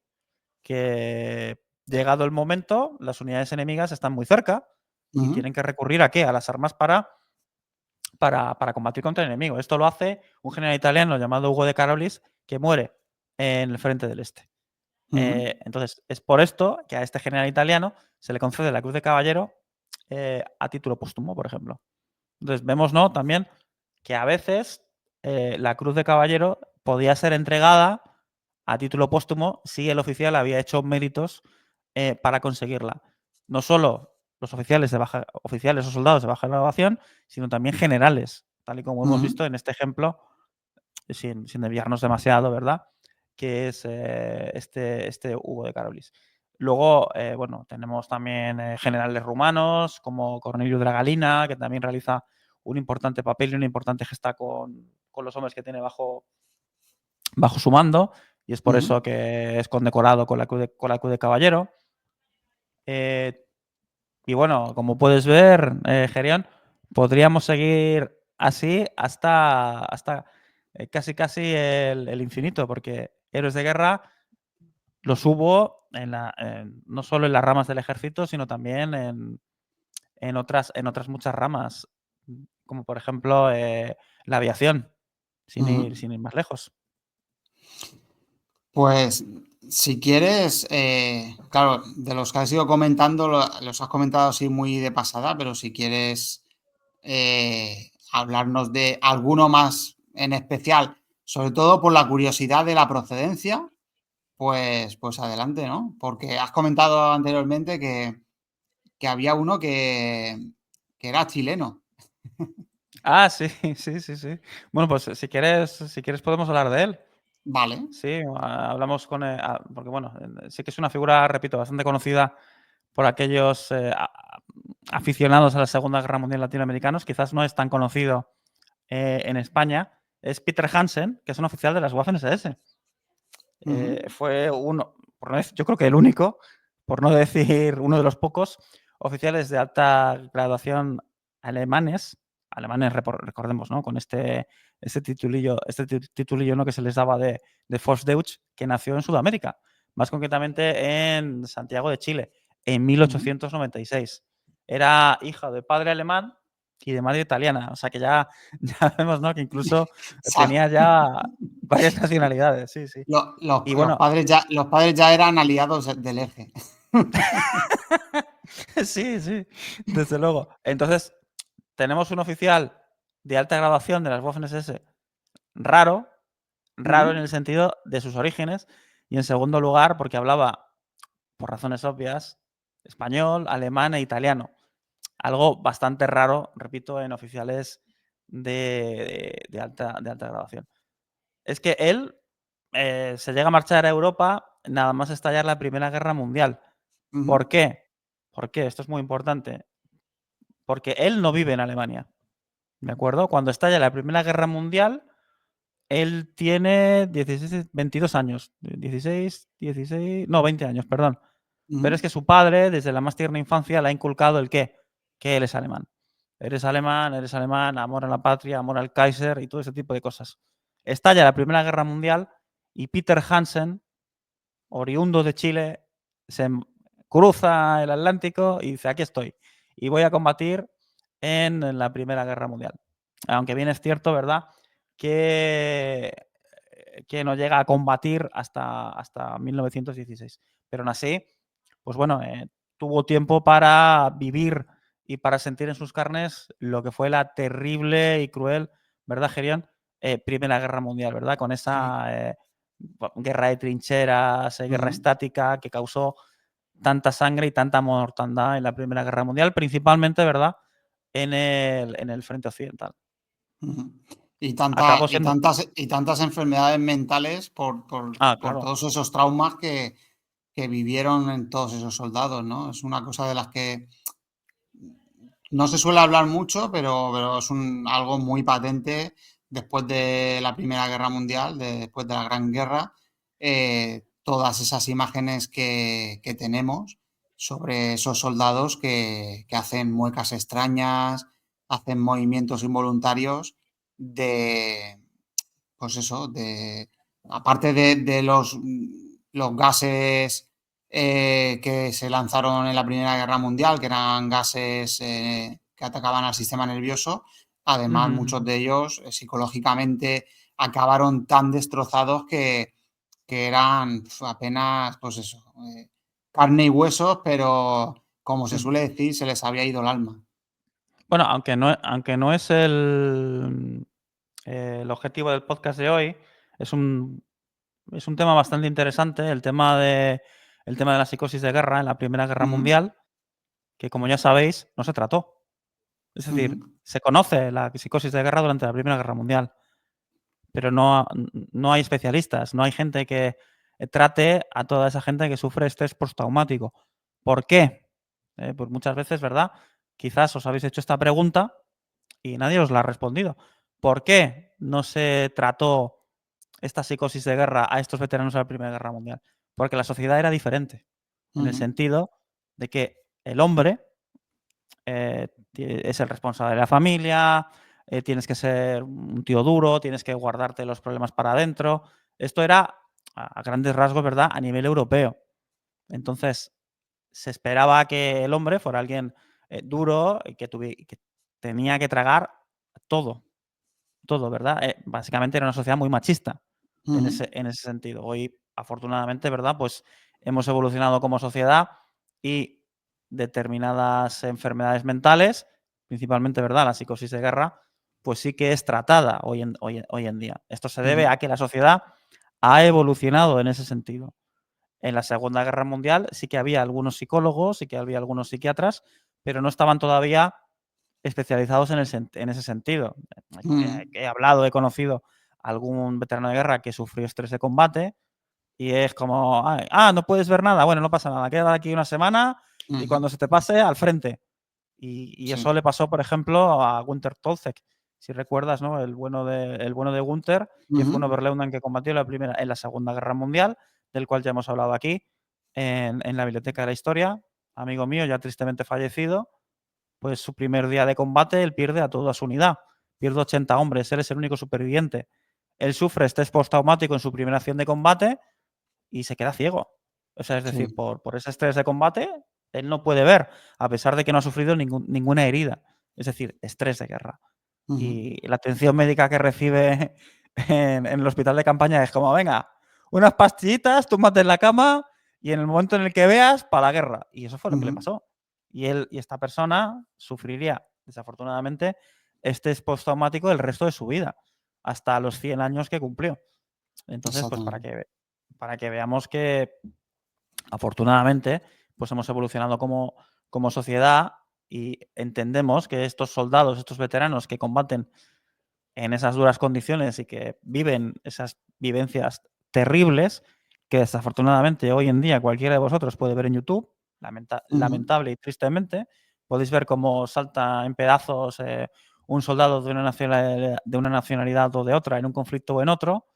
que llegado el momento, las unidades enemigas están muy cerca y tienen que recurrir ¿a qué? A las armas para combatir contra el enemigo. Esto lo hace un general italiano llamado Ugo de Carolis, que muere en el frente del Este. Entonces, es por esto que a este general italiano se le concede la Cruz de Caballero a título póstumo, por ejemplo. Entonces, vemos, ¿no? También que a veces la Cruz de Caballero podía ser entregada a título póstumo si el oficial había hecho méritos para conseguirla. no solo los oficiales o soldados de baja graduación, sino también generales, tal y como hemos visto en este ejemplo, sin desviarnos demasiado, ¿verdad? Que es este Hugo de Carolis. Luego, bueno, tenemos también generales rumanos como Corneliu de la Galina, que también realiza un importante papel y una importante gesta con los hombres que tiene bajo su mando, y es por eso que es condecorado con la Cruz de Caballero. Y bueno, como puedes ver, Gerión, podríamos seguir así hasta casi el infinito, porque héroes de guerra los hubo no solo en las ramas del ejército, sino también en otras muchas ramas, como por ejemplo la aviación, sin ir más lejos. Pues si quieres, claro, de los que has ido comentando, los has comentado así muy de pasada, pero si quieres hablarnos de alguno más en especial, sobre todo por la curiosidad de la procedencia, pues adelante, ¿no? Porque has comentado anteriormente que había uno que era chileno. Ah, sí, sí. Bueno, pues si quieres podemos hablar de él. Vale. Sí, hablamos porque bueno, sí que es una figura, repito, bastante conocida por aquellos aficionados a la Segunda Guerra Mundial latinoamericanos. Quizás no es tan conocido en España. Es Peter Hansen, que es un oficial de las Waffen-SS. Fue uno, yo creo que el único, por no decir uno de los pocos, oficiales de alta graduación alemanes, recordemos, ¿no? Con este titulillo, ¿no? Que se les daba de Volksdeutsch, que nació en Sudamérica, más concretamente en Santiago de Chile, en 1896. Era hija de padre alemán y de madre italiana, o sea que ya vemos, ¿no? Que incluso tenía ya varias nacionalidades, sí. Y Los bueno, padres ya eran aliados del eje. sí, desde luego. Entonces, tenemos un oficial de alta graduación de las Waffen-SS raro en el sentido de sus orígenes, y en segundo lugar, porque hablaba, por razones obvias, español, alemán e italiano. Algo bastante raro, repito, en oficiales de alta graduación. Es que él se llega a marchar a Europa nada más estallar la Primera Guerra Mundial. ¿Por qué? Esto es muy importante. Porque él no vive en Alemania, ¿de acuerdo? Cuando estalla la Primera Guerra Mundial, él tiene 22 años. 16, no, 20 años, perdón. Pero es que su padre, desde la más tierna infancia, le ha inculcado el qué, que él es alemán. Eres alemán, amor a la patria, amor al Kaiser y todo ese tipo de cosas. Estalla la Primera Guerra Mundial y Peter Hansen, oriundo de Chile, se cruza el Atlántico y dice, aquí estoy. Y voy a combatir en la Primera Guerra Mundial. Aunque bien es cierto, ¿verdad?, que no llega a combatir hasta 1916. Pero aún así, pues bueno, tuvo tiempo para vivir y para sentir en sus carnes lo que fue la terrible y cruel, ¿verdad, Gerión? Primera Guerra Mundial, ¿verdad? Con Sí. esa guerra de trincheras, guerra estática que causó tanta sangre y tanta mortandad en la Primera Guerra Mundial, principalmente, ¿verdad?, en el frente occidental. Y, Acabó siendo... y tantas enfermedades mentales por Claro. todos esos traumas que vivieron en todos esos soldados, ¿no? Es una cosa de las que no se suele hablar mucho, pero es algo muy patente después de la Primera Guerra Mundial, después de la Gran Guerra, todas esas imágenes que tenemos sobre esos soldados que hacen muecas extrañas, hacen movimientos involuntarios de, pues eso, aparte de los gases que se lanzaron en la Primera Guerra Mundial, que eran gases que atacaban al sistema nervioso. Además, muchos de ellos psicológicamente acabaron tan destrozados que eran apenas, pues eso, carne y huesos, pero como se Sí. suele decir, se les había ido el alma. Bueno, aunque no es el objetivo del podcast de hoy, es un tema bastante interesante, el tema de la psicosis de guerra en la Primera Guerra Ujú, Mundial. que, como ya sabéis, no se trató. Es decir, Ujú, se conoce la psicosis de guerra durante la Primera Guerra Mundial, pero no hay especialistas, no hay gente que trate a toda esa gente que sufre estrés postraumático. ¿Por qué? Pues muchas veces, ¿verdad? Quizás os habéis hecho esta pregunta y nadie os la ha respondido. ¿Por qué no se trató esta psicosis de guerra a estos veteranos de la Primera Guerra Mundial? Porque la sociedad era diferente, en el ujú, sentido de que el hombre es el responsable de la familia, tienes que ser un tío duro, tienes que guardarte los problemas para adentro. Esto era, a grandes rasgos, ¿verdad?, a nivel europeo. Entonces, se esperaba que el hombre fuera alguien duro y que tenía que tragar todo, todo, ¿verdad? Básicamente era una sociedad muy machista ujú. en ese sentido. Hoy, afortunadamente, ¿verdad? Pues hemos evolucionado como sociedad y determinadas enfermedades mentales, principalmente, ¿verdad? La psicosis de guerra, pues sí que es tratada hoy en día. Esto se debe Ujú, a que la sociedad ha evolucionado en ese sentido. En la Segunda Guerra Mundial sí que había algunos psicólogos, sí que había algunos psiquiatras, pero no estaban todavía especializados en ese sentido. ujú, He hablado, he conocido a algún veterano de guerra que sufrió estrés de combate y es como, "Ay, no puedes ver nada, bueno, no pasa nada, queda aquí una semana y ujú. cuando se te pase, al frente". Y Sí. eso le pasó, por ejemplo, a Gunther Tolzek, si recuerdas, ¿no? El bueno de Gunther, que fue un Ujú. Oberleutnant que combatió en la Segunda Guerra Mundial, del cual ya hemos hablado aquí en la Biblioteca de la Historia. Amigo mío, ya tristemente fallecido, pues su primer día de combate él pierde a toda su unidad, pierde 80 hombres, él es el único superviviente. Él sufre estrés postraumático en su primera acción de combate y se queda ciego. O sea, es decir, Sí. por ese estrés de combate, él no puede ver, a pesar de que no ha sufrido ninguna herida. Es decir, estrés de guerra. Ujú, Y la atención médica que recibe en el hospital de campaña es como, venga, unas pastillitas, túmbate en la cama y en el momento en el que veas, para la guerra. Y eso fue lo que le ujú. pasó. Y esta persona sufriría, desafortunadamente, estrés postraumático el resto de su vida, hasta los 100 años que cumplió. Entonces, pues Exactamente. para que veamos que afortunadamente, pues hemos evolucionado como sociedad y entendemos que estos soldados, estos veteranos que combaten en esas duras condiciones y que viven esas vivencias terribles, que desafortunadamente hoy en día cualquiera de vosotros puede ver en YouTube, Ujú, lamentable y tristemente, podéis ver cómo salta en pedazos un soldado de una nacionalidad o de otra en un conflicto o en otro,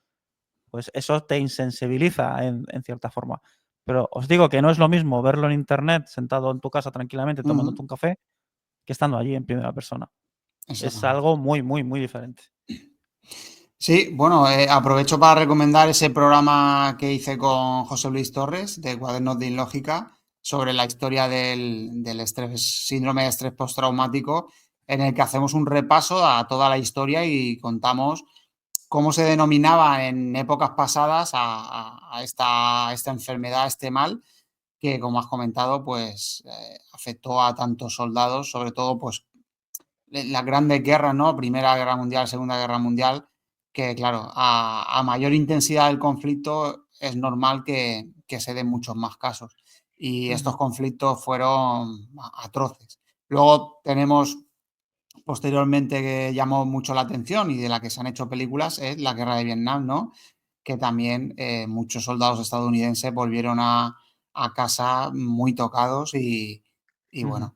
pues eso te insensibiliza en cierta forma. Pero os digo que no es lo mismo verlo en internet, sentado en tu casa tranquilamente tomándote ujú. un café, que estando allí en primera persona. Es Exactamente. algo muy, muy, muy diferente. Sí, bueno, aprovecho para recomendar ese programa que hice con José Luis Torres de Cuadernos de Ilógica sobre la historia del estrés, síndrome de estrés postraumático, en el que hacemos un repaso a toda la historia y contamos cómo se denominaba en épocas pasadas a esta enfermedad, a este mal, que como has comentado, pues afectó a tantos soldados, sobre todo pues las grandes guerras, ¿no? Primera Guerra Mundial, Segunda Guerra Mundial, que claro, a mayor intensidad del conflicto es normal que se den muchos más casos. Y estos Ujú, conflictos fueron atroces. Luego tenemos posteriormente que llamó mucho la atención y de la que se han hecho películas es la Guerra de Vietnam, ¿no? Que también muchos soldados estadounidenses volvieron a casa muy tocados y ujú, bueno,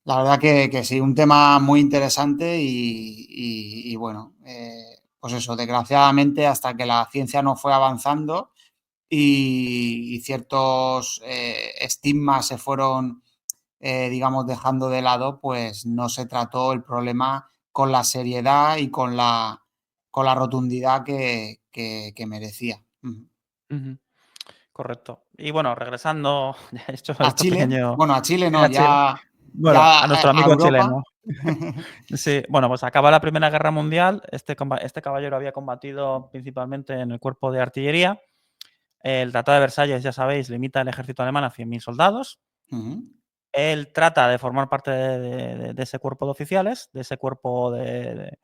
la verdad que sí, un tema muy interesante y bueno, pues eso, desgraciadamente hasta que la ciencia no fue avanzando y ciertos estigmas se fueron, digamos, dejando de lado, pues no se trató el problema con la seriedad y con la rotundidad que merecía. Ujú. ujú. Correcto. Y bueno, regresando, ya he hecho A este Chile, pequeño bueno, a Chile no, a Chile. ya, Bueno, ya a nuestro a amigo Europa. chileno. Sí, bueno, pues acaba la Primera Guerra Mundial. Este caballero había combatido principalmente en el cuerpo de artillería. El Tratado de Versalles, ya sabéis, limita el ejército alemán a 100.000 soldados. Ujú, Él trata de formar parte de ese cuerpo de oficiales, de ese cuerpo del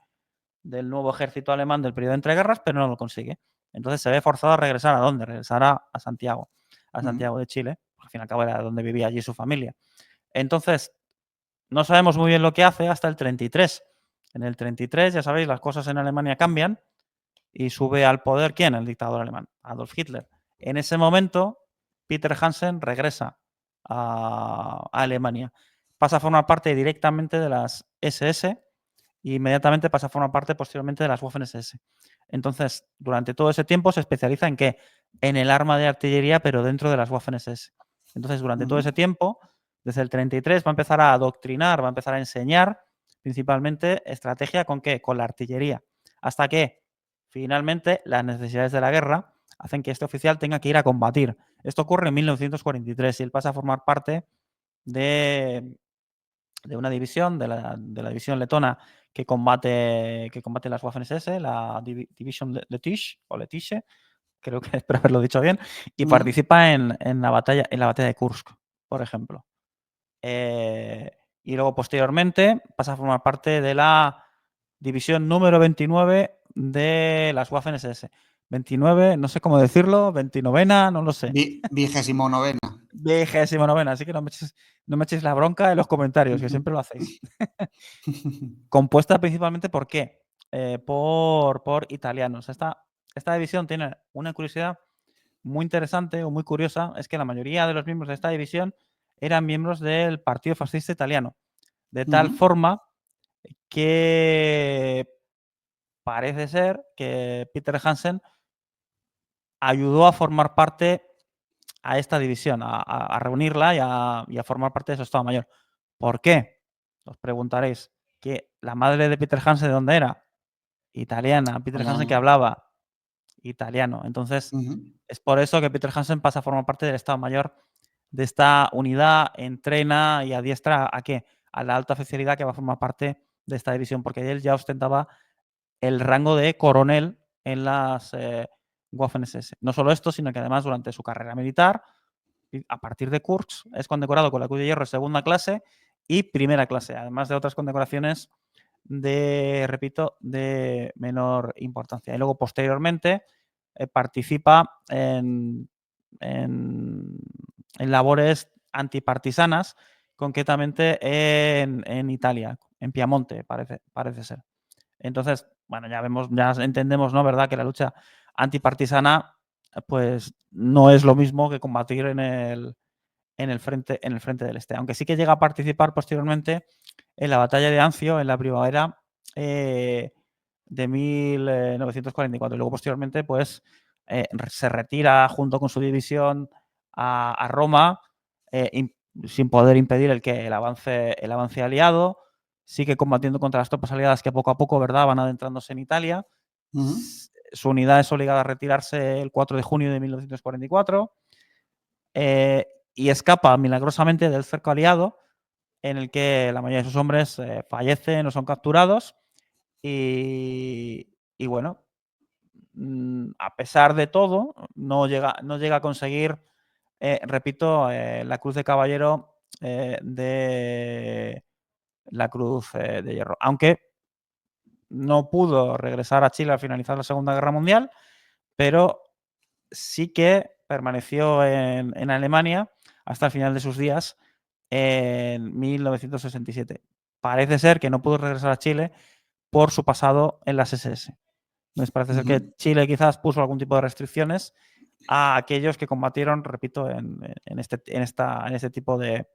nuevo ejército alemán del periodo de entreguerras, pero no lo consigue. Entonces se ve forzado a regresar ¿a dónde? Regresar a ujú, Santiago de Chile. Al fin y al cabo era donde vivía allí su familia. Entonces, no sabemos muy bien lo que hace hasta el 33. En el 33, ya sabéis, las cosas en Alemania cambian y sube al poder, ¿quién? El dictador alemán, Adolf Hitler. En ese momento, Peter Hansen regresa a Alemania. Pasa a formar parte directamente de las SS e inmediatamente pasa a formar parte posteriormente de las Waffen-SS. Entonces, durante todo ese tiempo se especializa en qué? En el arma de artillería, pero dentro de las Waffen-SS. Entonces, durante todo ese tiempo, desde el 33, va a empezar a adoctrinar, va a empezar a enseñar principalmente estrategia con qué? Con la artillería. Hasta que finalmente las necesidades de la guerra hacen que este oficial tenga que ir a combatir. Esto ocurre en 1943 y él pasa a formar parte de una división, de la división letona que combate las Waffen-SS, la Division Letiche, o Letiche, creo que espero haberlo dicho bien, y participa en la batalla de Kursk, por ejemplo. Y luego, posteriormente, pasa a formar parte de la división número 29 de las Waffen-SS. 29, no sé cómo decirlo, 29ª, no lo sé. 29ª. 29ª, así que no me echéis la bronca en los comentarios, que siempre lo hacéis. Compuesta principalmente por qué? Por italianos. Esta división tiene una curiosidad muy interesante o muy curiosa, es que la mayoría de los miembros de esta división eran miembros del Partido Fascista Italiano, de tal forma que parece ser que Peter Hansen ayudó a formar parte a esta división, a reunirla y a formar parte de su Estado Mayor. ¿Por qué? Os preguntaréis. ¿Que la madre de Peter Hansen de dónde era? Italiana. Peter Hansen que hablaba italiano. Entonces, es por eso que Peter Hansen pasa a formar parte del Estado Mayor de esta unidad, entrena y adiestra a qué? A la alta oficialidad que va a formar parte de esta división, porque él ya ostentaba el rango de coronel en las Waffen-SS. No solo esto, sino que además durante su carrera militar, a partir de Kursk, es condecorado con la Cruz de Hierro segunda clase y primera clase, además de otras condecoraciones repito, de menor importancia. Y luego, posteriormente, participa en labores antipartisanas, concretamente en Italia, en Piamonte, parece ser. Entonces, bueno, ya entendemos, ¿no? ¿Verdad? Que la lucha antipartisana, pues, no es lo mismo que combatir en el frente del Este. Aunque sí que llega a participar posteriormente en la batalla de Anzio en la primavera de 1944. Y luego, posteriormente, pues se retira junto con su división a Roma, sin poder impedir el avance aliado. Sigue combatiendo contra las tropas aliadas que poco a poco, ¿verdad?, van adentrándose en Italia. Su unidad es obligada a retirarse el 4 de junio de 1944 y escapa milagrosamente del cerco aliado, en el que la mayoría de sus hombres fallecen o son capturados. Y bueno, a pesar de todo, no llega a conseguir, repito, la Cruz de Caballero de la Cruz de Hierro. Aunque no pudo regresar a Chile al finalizar la Segunda Guerra Mundial, pero sí que permaneció en Alemania hasta el final de sus días en 1967. Parece ser que no pudo regresar a Chile por su pasado en las SS. Entonces parece ser que Chile quizás puso algún tipo de restricciones a aquellos que combatieron, repito, en este tipo de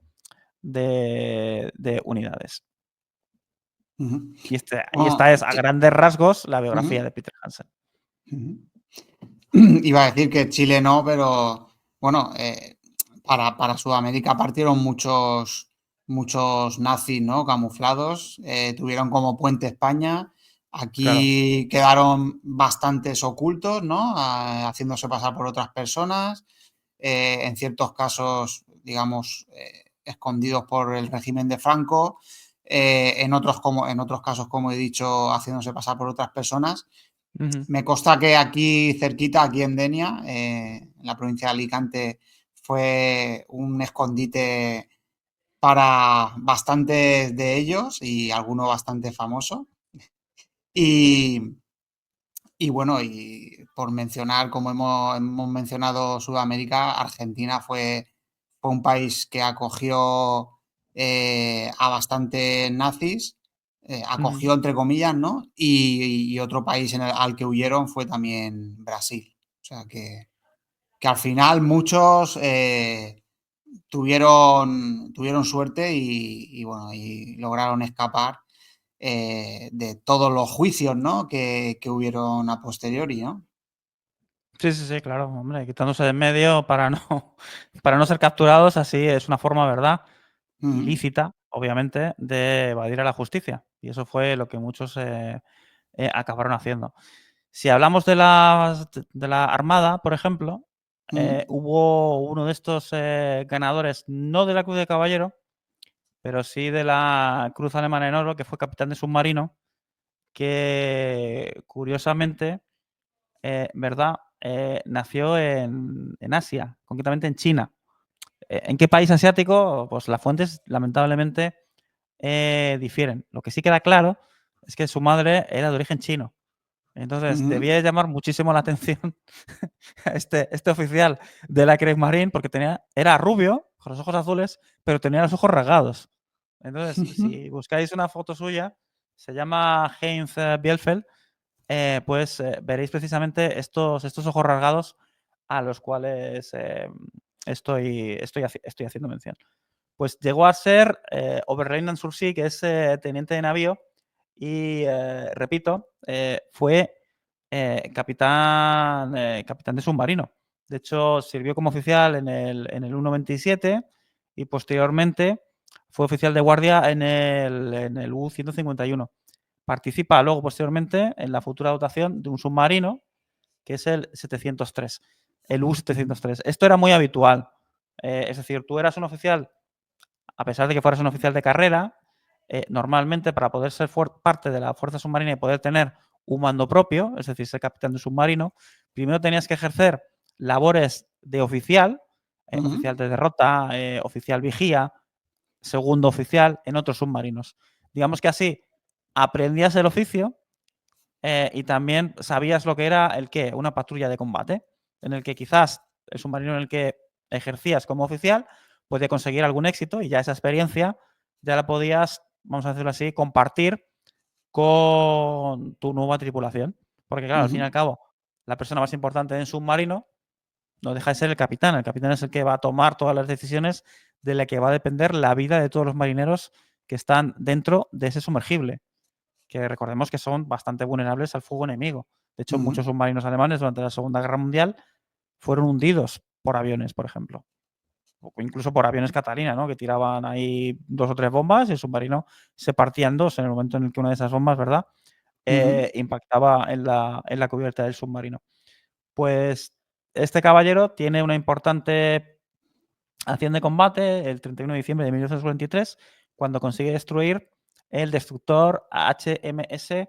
unidades. Y esta es, a grandes rasgos, la biografía de Peter Hansen. Iba a decir que Chile no, pero bueno, para Sudamérica partieron muchos nazis, ¿no? Camuflados. Tuvieron como puente España. Aquí quedaron bastantes ocultos, ¿no? Haciéndose pasar por otras personas. En ciertos casos, digamos, escondidos por el régimen de Franco. En otros casos, como he dicho, haciéndose pasar por otras personas. Me consta que aquí cerquita, aquí en Denia, en la provincia de Alicante, fue un escondite para bastantes de ellos y alguno bastante famoso. Y bueno, y por mencionar, como hemos mencionado Sudamérica, Argentina fue un país que acogió a bastantes nazis, Ujú. acogió entre comillas, ¿no? Y otro país al que huyeron fue también Brasil. O sea que al final muchos tuvieron suerte y, bueno, y lograron escapar de todos los juicios, ¿no? Que hubieron a posteriori, ¿no? Sí, sí, sí, claro, hombre, quitándose de en medio para no, para no ser capturados, así es una forma, ¿verdad? Ujú, Ilícita, obviamente, de evadir a la justicia. Y eso fue lo que muchos acabaron haciendo. Si hablamos de la Armada, por ejemplo, ujú, hubo uno de estos ganadores, no de la Cruz de Caballero, pero sí de la Cruz Alemana en Oro, que fue capitán de submarino, que curiosamente, ¿verdad? Nació en Asia, concretamente en China. ¿En qué país asiático? Pues las fuentes, lamentablemente, difieren. Lo que sí queda claro es que su madre era de origen chino. Entonces, ujú, debía de llamar muchísimo la atención este oficial de la Kriegsmarine porque era rubio, con los ojos azules, pero tenía los ojos rasgados. Entonces, si buscáis una foto suya, se llama Heinz Bielfeld, pues veréis precisamente estos ojos rasgados a los cuales estoy haciendo mención. Pues llegó a ser Oberleutnant sur See, que es teniente de navío, y repito, fue capitán de submarino. De hecho, sirvió como oficial en el U-97 y posteriormente fue oficial de guardia en el U-151. Participa luego, posteriormente, en la futura dotación de un submarino, que es el 703, el U-703. Esto era muy habitual. Es decir, tú eras un oficial a pesar de que fueras un oficial de carrera, normalmente para poder ser parte de la fuerza submarina y poder tener un mando propio, es decir, ser capitán de submarino, primero tenías que ejercer labores de oficial, ujú, oficial de derrota, oficial vigía, segundo oficial en otros submarinos. Digamos que así aprendías el oficio y también sabías lo que era el qué, una patrulla de combate, en el que quizás el submarino en el que ejercías como oficial podía conseguir algún éxito y ya esa experiencia ya la podías, vamos a decirlo así, compartir con tu nueva tripulación. Porque claro, al fin y al ujú, cabo, la persona más importante en un submarino no deja de ser el capitán. El capitán es el que va a tomar todas las decisiones de la que va a depender la vida de todos los marineros que están dentro de ese sumergible, que recordemos que son bastante vulnerables al fuego enemigo. De hecho, ujú, muchos submarinos alemanes durante la Segunda Guerra Mundial fueron hundidos por aviones, por ejemplo, o incluso por aviones Catalina, ¿no? Que tiraban ahí 2 o 3 bombas y el submarino se partía en 2 en el momento en el que una de esas bombas, ¿verdad? ujú, Impactaba en la cubierta del submarino. Pues este caballero tiene una importante acción de combate el 31 de diciembre de 1943, cuando consigue destruir el destructor HMS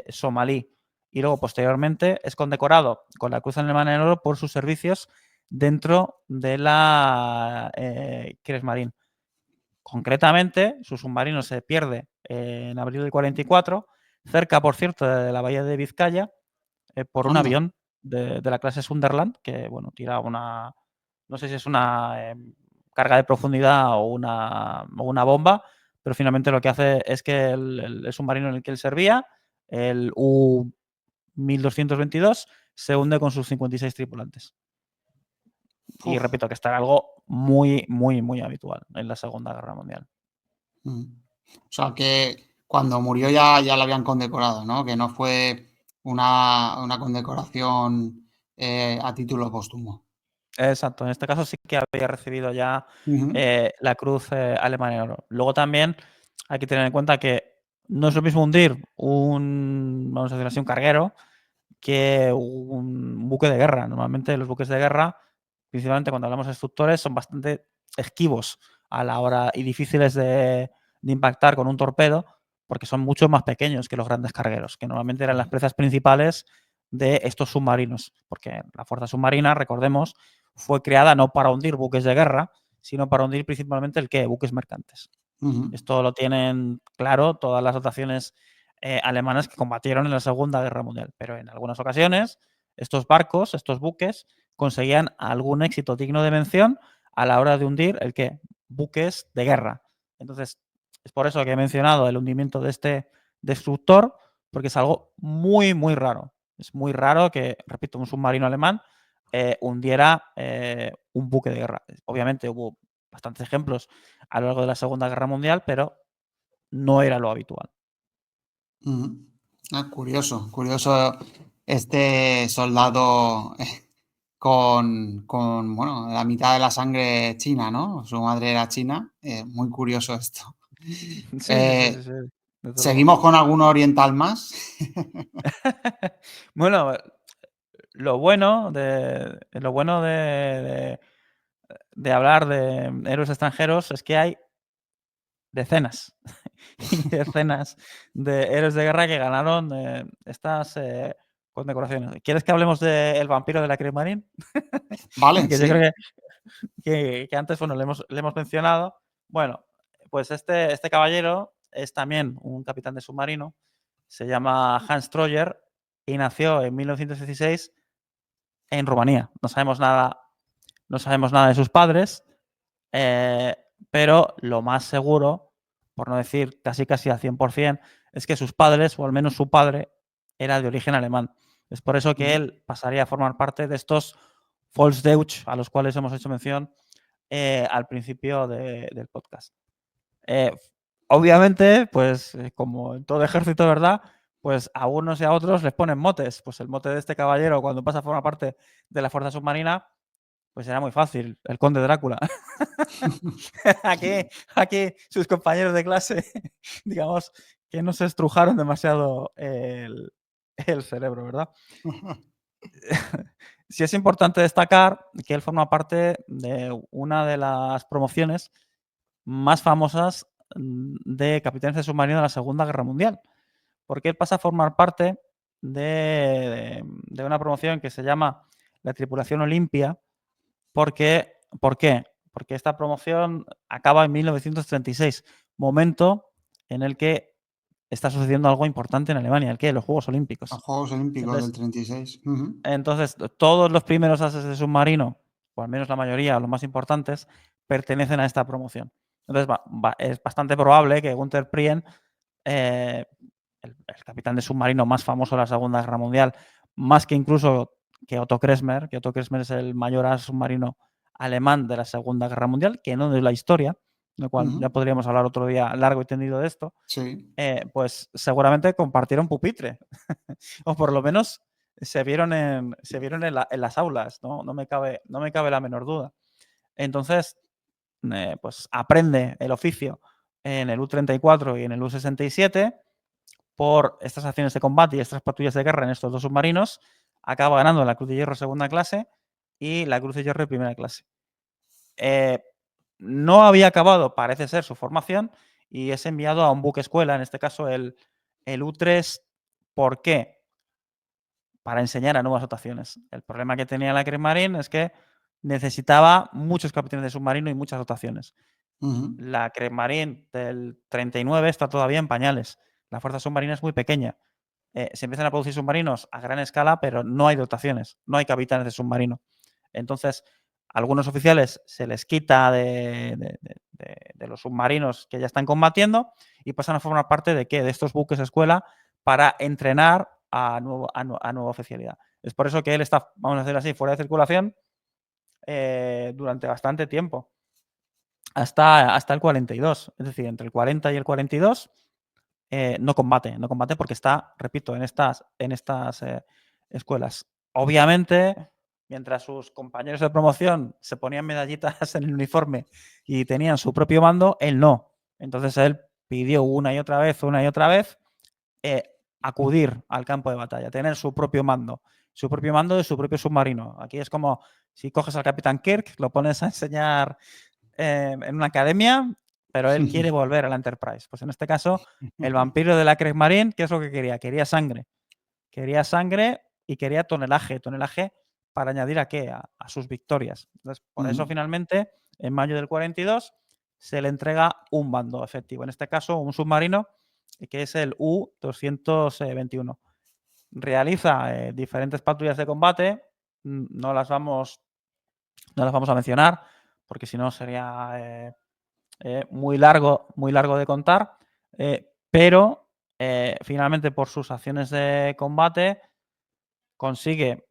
Somalí. Y luego, posteriormente, es condecorado con la Cruz Alemana en Oro por sus servicios dentro de la Kriegsmarine. Concretamente, su submarino se pierde en abril del 44, cerca, por cierto, de la bahía de Vizcaya, por un anda, avión de la clase Sunderland, que bueno, tira una, no sé si es una carga de profundidad o una bomba, pero finalmente lo que hace es que el submarino en el que él servía, el U-1222, se hunde con sus 56 tripulantes. Y uf, repito que esto era algo muy, muy, muy habitual en la Segunda Guerra Mundial. mm. O sea, que cuando murió ya la habían condecorado, ¿no? Que no fue una condecoración a título póstumo. Exacto, en este caso sí que había recibido ya Ujú, la cruz alemana en oro. Luego también hay que tener en cuenta que no es lo mismo hundir vamos a decir así, un carguero que un buque de guerra. Normalmente los buques de guerra, principalmente cuando hablamos de destructores, son bastante esquivos a la hora y difíciles de impactar con un torpedo porque son mucho más pequeños que los grandes cargueros, que normalmente eran las presas principales de estos submarinos, porque la fuerza submarina, recordemos, fue creada no para hundir buques de guerra, sino para hundir principalmente el qué, buques mercantes. ujú, Esto lo tienen claro todas las dotaciones alemanas que combatieron en la Segunda Guerra Mundial. Pero en algunas ocasiones, estos barcos, estos buques, conseguían algún éxito digno de mención a la hora de hundir el qué? buques de guerra. Entonces, es por eso que he mencionado el hundimiento de este destructor, porque es algo muy, muy raro. Es muy raro que, repito, un submarino alemán hundiera un buque de guerra. Obviamente hubo bastantes ejemplos a lo largo de la Segunda Guerra Mundial, pero no era lo habitual. Ujú. Curioso, curioso este soldado con, bueno, la mitad de la sangre china, ¿no? Su madre era china. Muy curioso esto. Sí, sí, sí, sí, Eh, sí, desde luego. ¿Seguimos con alguno oriental más? Bueno, lo bueno de hablar de héroes extranjeros es que hay decenas y decenas de héroes de guerra que ganaron estas condecoraciones. ¿Quieres que hablemos del vampiro de la Kriegsmarine? Vale, Que yo creo sí. que antes, bueno, le hemos mencionado. Bueno, pues este caballero es también un capitán de submarino, se llama Hans Troyer y nació en 1916 en Rumanía. No sabemos nada de sus padres, eh, pero lo más seguro, por no decir casi casi al 100%, es que sus padres, o al menos su padre, era de origen alemán. Es por eso que Ujú, él pasaría a formar parte de estos Volksdeutsch a los cuales hemos hecho mención al principio del podcast. Eh, obviamente, pues como en todo ejército, ¿verdad? Pues a unos y a otros les ponen motes. Pues el mote de este caballero cuando pasa a formar parte de la fuerza submarina, pues era muy fácil, el conde Drácula. aquí sus compañeros de clase, digamos, que no se estrujaron demasiado el cerebro, ¿verdad? Sí es importante destacar que él forma parte de una de las promociones más famosas de capitanes de submarino de la Segunda Guerra Mundial, porque él pasa a formar parte de una promoción que se llama la Tripulación Olimpia. ¿Por qué? Porque esta promoción acaba en 1936, momento en el que está sucediendo algo importante en Alemania, el que los Juegos Los Olímpicos. Juegos Olímpicos del Entonces, 36. Ujú, todos los primeros ases de submarino, o al menos la mayoría, los más importantes, pertenecen a esta promoción. Entonces, es bastante probable que Gunther Prien, eh, el capitán de submarino más famoso de la Segunda Guerra Mundial, más que incluso que Otto Kresmer es el mayor as submarino alemán de la Segunda Guerra Mundial, que no es la historia, lo cual ujú. ya podríamos hablar otro día largo y tendido de esto, Sí. pues seguramente compartieron pupitre, o por lo menos se vieron en las aulas, no me cabe la menor duda. Entonces, pues aprende el oficio en el U-34 y en el U-67 por estas acciones de combate y estas patrullas de guerra en estos dos submarinos, acaba ganando la Cruz de Hierro segunda clase y la Cruz de Hierro primera clase. Eh, no había acabado, parece ser, su formación y es enviado a un buque escuela, en este caso el U-3. ¿Por qué? Para enseñar a nuevas dotaciones. El problema que tenía la Kriegsmarine es que necesitaba muchos capitanes de submarino y muchas dotaciones. Ujú, La Kriegsmarine del 39 está todavía en pañales. La fuerza submarina es muy pequeña. Se empiezan a producir submarinos a gran escala, pero no hay dotaciones, no hay capitanes de submarino. Entonces, a algunos oficiales se les quita de los submarinos que ya están combatiendo y pasan a formar parte de qué? De estos buques escuela para entrenar a nueva oficialidad. Es por eso que él está, vamos a decir así, fuera de circulación durante bastante tiempo, hasta el 42. Es decir, entre el 40 y el 42 no combate porque está, repito, en estas escuelas. Obviamente, mientras sus compañeros de promoción se ponían medallitas en el uniforme y tenían su propio mando, él no. Entonces él pidió una y otra vez, eh, acudir al campo de batalla, tener su propio mando de su propio submarino. Aquí es como si coges al Capitán Kirk, lo pones a enseñar en una academia, pero él quiere volver a la Enterprise. Pues en este caso, el vampiro de la Kriegsmarine, ¿qué es lo que quería? Quería sangre. Quería sangre y quería tonelaje. Tonelaje para añadir a qué? A sus victorias. Entonces, por eso ujú, finalmente, en mayo del 42, se le entrega un mando efectivo. En este caso, un submarino que es el U-221. Realiza diferentes patrullas de combate. No las vamos a mencionar porque si no sería muy largo de contar, pero finalmente por sus acciones de combate consigue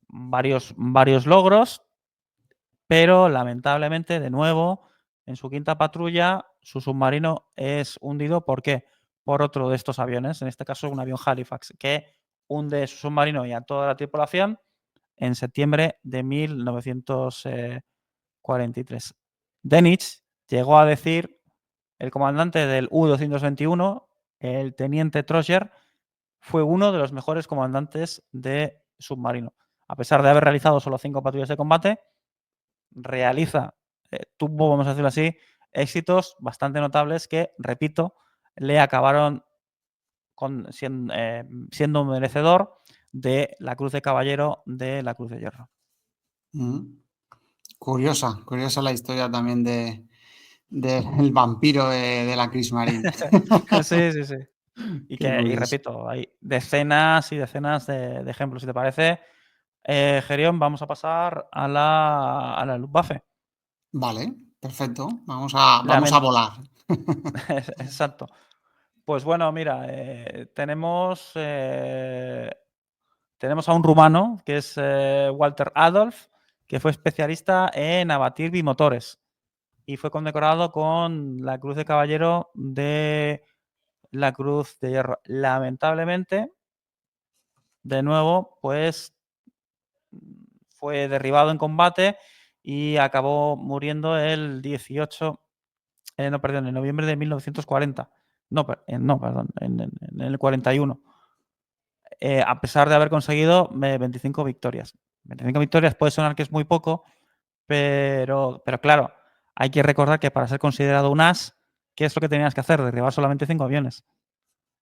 varios logros, pero lamentablemente, de nuevo, en su quinta patrulla, su submarino es hundido. ¿Por qué? Por otro de estos aviones, en este caso un avión Halifax, que hunde su submarino y a toda la tripulación en septiembre de 1943. Denich llegó a decir, el comandante del U-221, el teniente Trocher, fue uno de los mejores comandantes de submarino. A pesar de haber realizado solo 5 patrullas de combate, tuvo, vamos a decirlo así, éxitos bastante notables que, repito, le acabaron siendo merecedor de la Cruz de Caballero de la Cruz de Hierro. Curiosa la historia también del vampiro de la Kriegsmarine. Sí, sí, sí. Qué Y curioso. repito, hay decenas y decenas de ejemplos. Si te parece, Gerión, vamos a pasar a la Luftwaffe. Vale, perfecto. Vamos a Lamen- volar. Exacto. Pues bueno, mira, tenemos a un rumano, que es Walter Adolf, que fue especialista en abatir bimotores y fue condecorado con la Cruz de Caballero de la Cruz de Hierro. Lamentablemente, de nuevo, pues fue derribado en combate y acabó muriendo el 18, no, perdón, en noviembre de 1940. No, perdón, en el 41. A pesar de haber conseguido 25 victorias. 25 victorias puede sonar que es muy poco, pero claro, hay que recordar que para ser considerado un as, ¿qué es lo que tenías que hacer? Derribar solamente 5 aviones.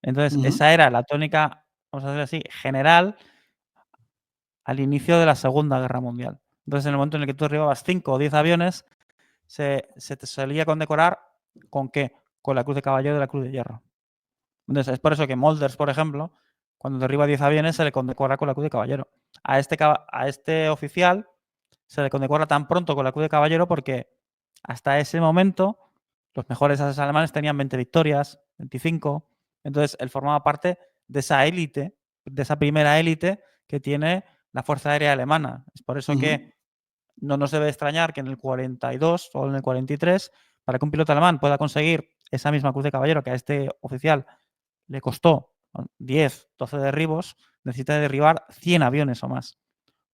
Entonces, Ujú, esa era la tónica, vamos a decir así, general al inicio de la Segunda Guerra Mundial. Entonces, en el momento en el que tú derribabas 5 o 10 aviones, se te solía condecorar ¿con qué? Con la Cruz de Caballero de la Cruz de Hierro. Entonces, es por eso que Molders, por ejemplo, cuando derriba 10 aviones, se le condecora con la Cruz de Caballero. A este oficial se le condecora tan pronto con la Cruz de Caballero porque hasta ese momento los mejores ases alemanes tenían 20 victorias, 25. Entonces, él formaba parte de esa élite, de esa primera élite que tiene la Fuerza Aérea Alemana. Es por eso ujú, que no nos debe extrañar que en el 42 o en el 43, para que un piloto alemán pueda conseguir esa misma Cruz de Caballero que a este oficial le costó 10, 12 derribos, necesita derribar 100 aviones o más.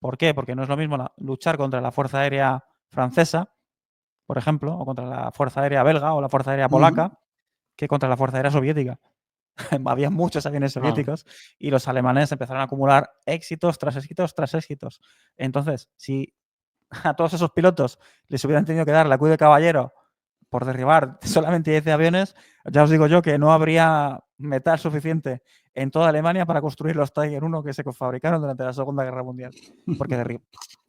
¿Por qué? Porque no es lo mismo luchar contra la Fuerza Aérea francesa, por ejemplo, o contra la Fuerza Aérea belga o la Fuerza Aérea ujú. polaca, que contra la Fuerza Aérea soviética. Había muchos aviones Claro. soviéticos y los alemanes empezaron a acumular éxitos tras éxitos tras éxitos. Entonces, si a todos esos pilotos les hubieran tenido que dar la Cruz de Caballero por derribar solamente 10 aviones, ya os digo yo que no habría metal suficiente en toda Alemania para construir los Tiger 1 que se fabricaron durante la Segunda Guerra Mundial. Porque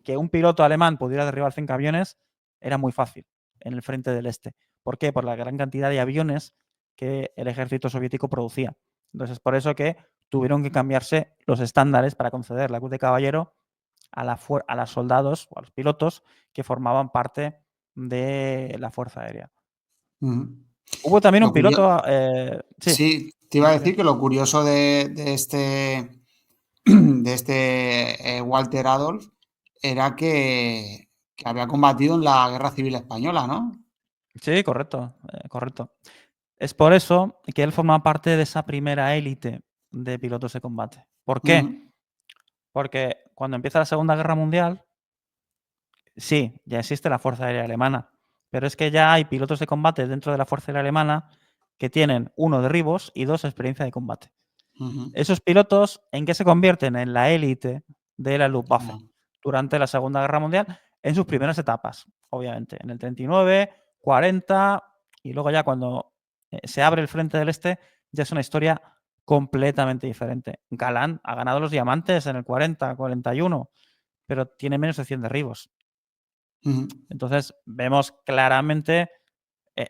que un piloto alemán pudiera derribar 5 aviones era muy fácil en el frente del este. ¿Por qué? Por la gran cantidad de aviones que el ejército soviético producía. Entonces, es por eso que tuvieron que cambiarse los estándares para conceder la Cruz de Caballero a los soldados o a los pilotos que formaban parte de la Fuerza Aérea. Ujú. Hubo también un Lo curio- piloto, sí, Sí, te iba dime, a Gerión. decir que lo curioso de este, de este Walter Adolf era que había combatido en la Guerra Civil Española, ¿no? Sí, correcto, correcto. Es por eso que él forma parte de esa primera élite de pilotos de combate. ¿Por Ujú, qué? Porque cuando empieza la Segunda Guerra Mundial, sí, ya existe la Fuerza Aérea Alemana, pero es que ya hay pilotos de combate dentro de la Fuerza Aérea Alemana que tienen 1 derribos y 2 experiencia de combate. ujú. Esos pilotos, ¿en qué se convierten? En la élite de la Luftwaffe Ah, durante la Segunda Guerra Mundial, en sus primeras etapas, obviamente, en el 39, 40 y luego ya cuando se abre el frente del este, ya es una historia completamente diferente. Galán ha ganado los diamantes en el 40, 41, pero tiene menos de 100 derribos. ujú, Entonces, vemos claramente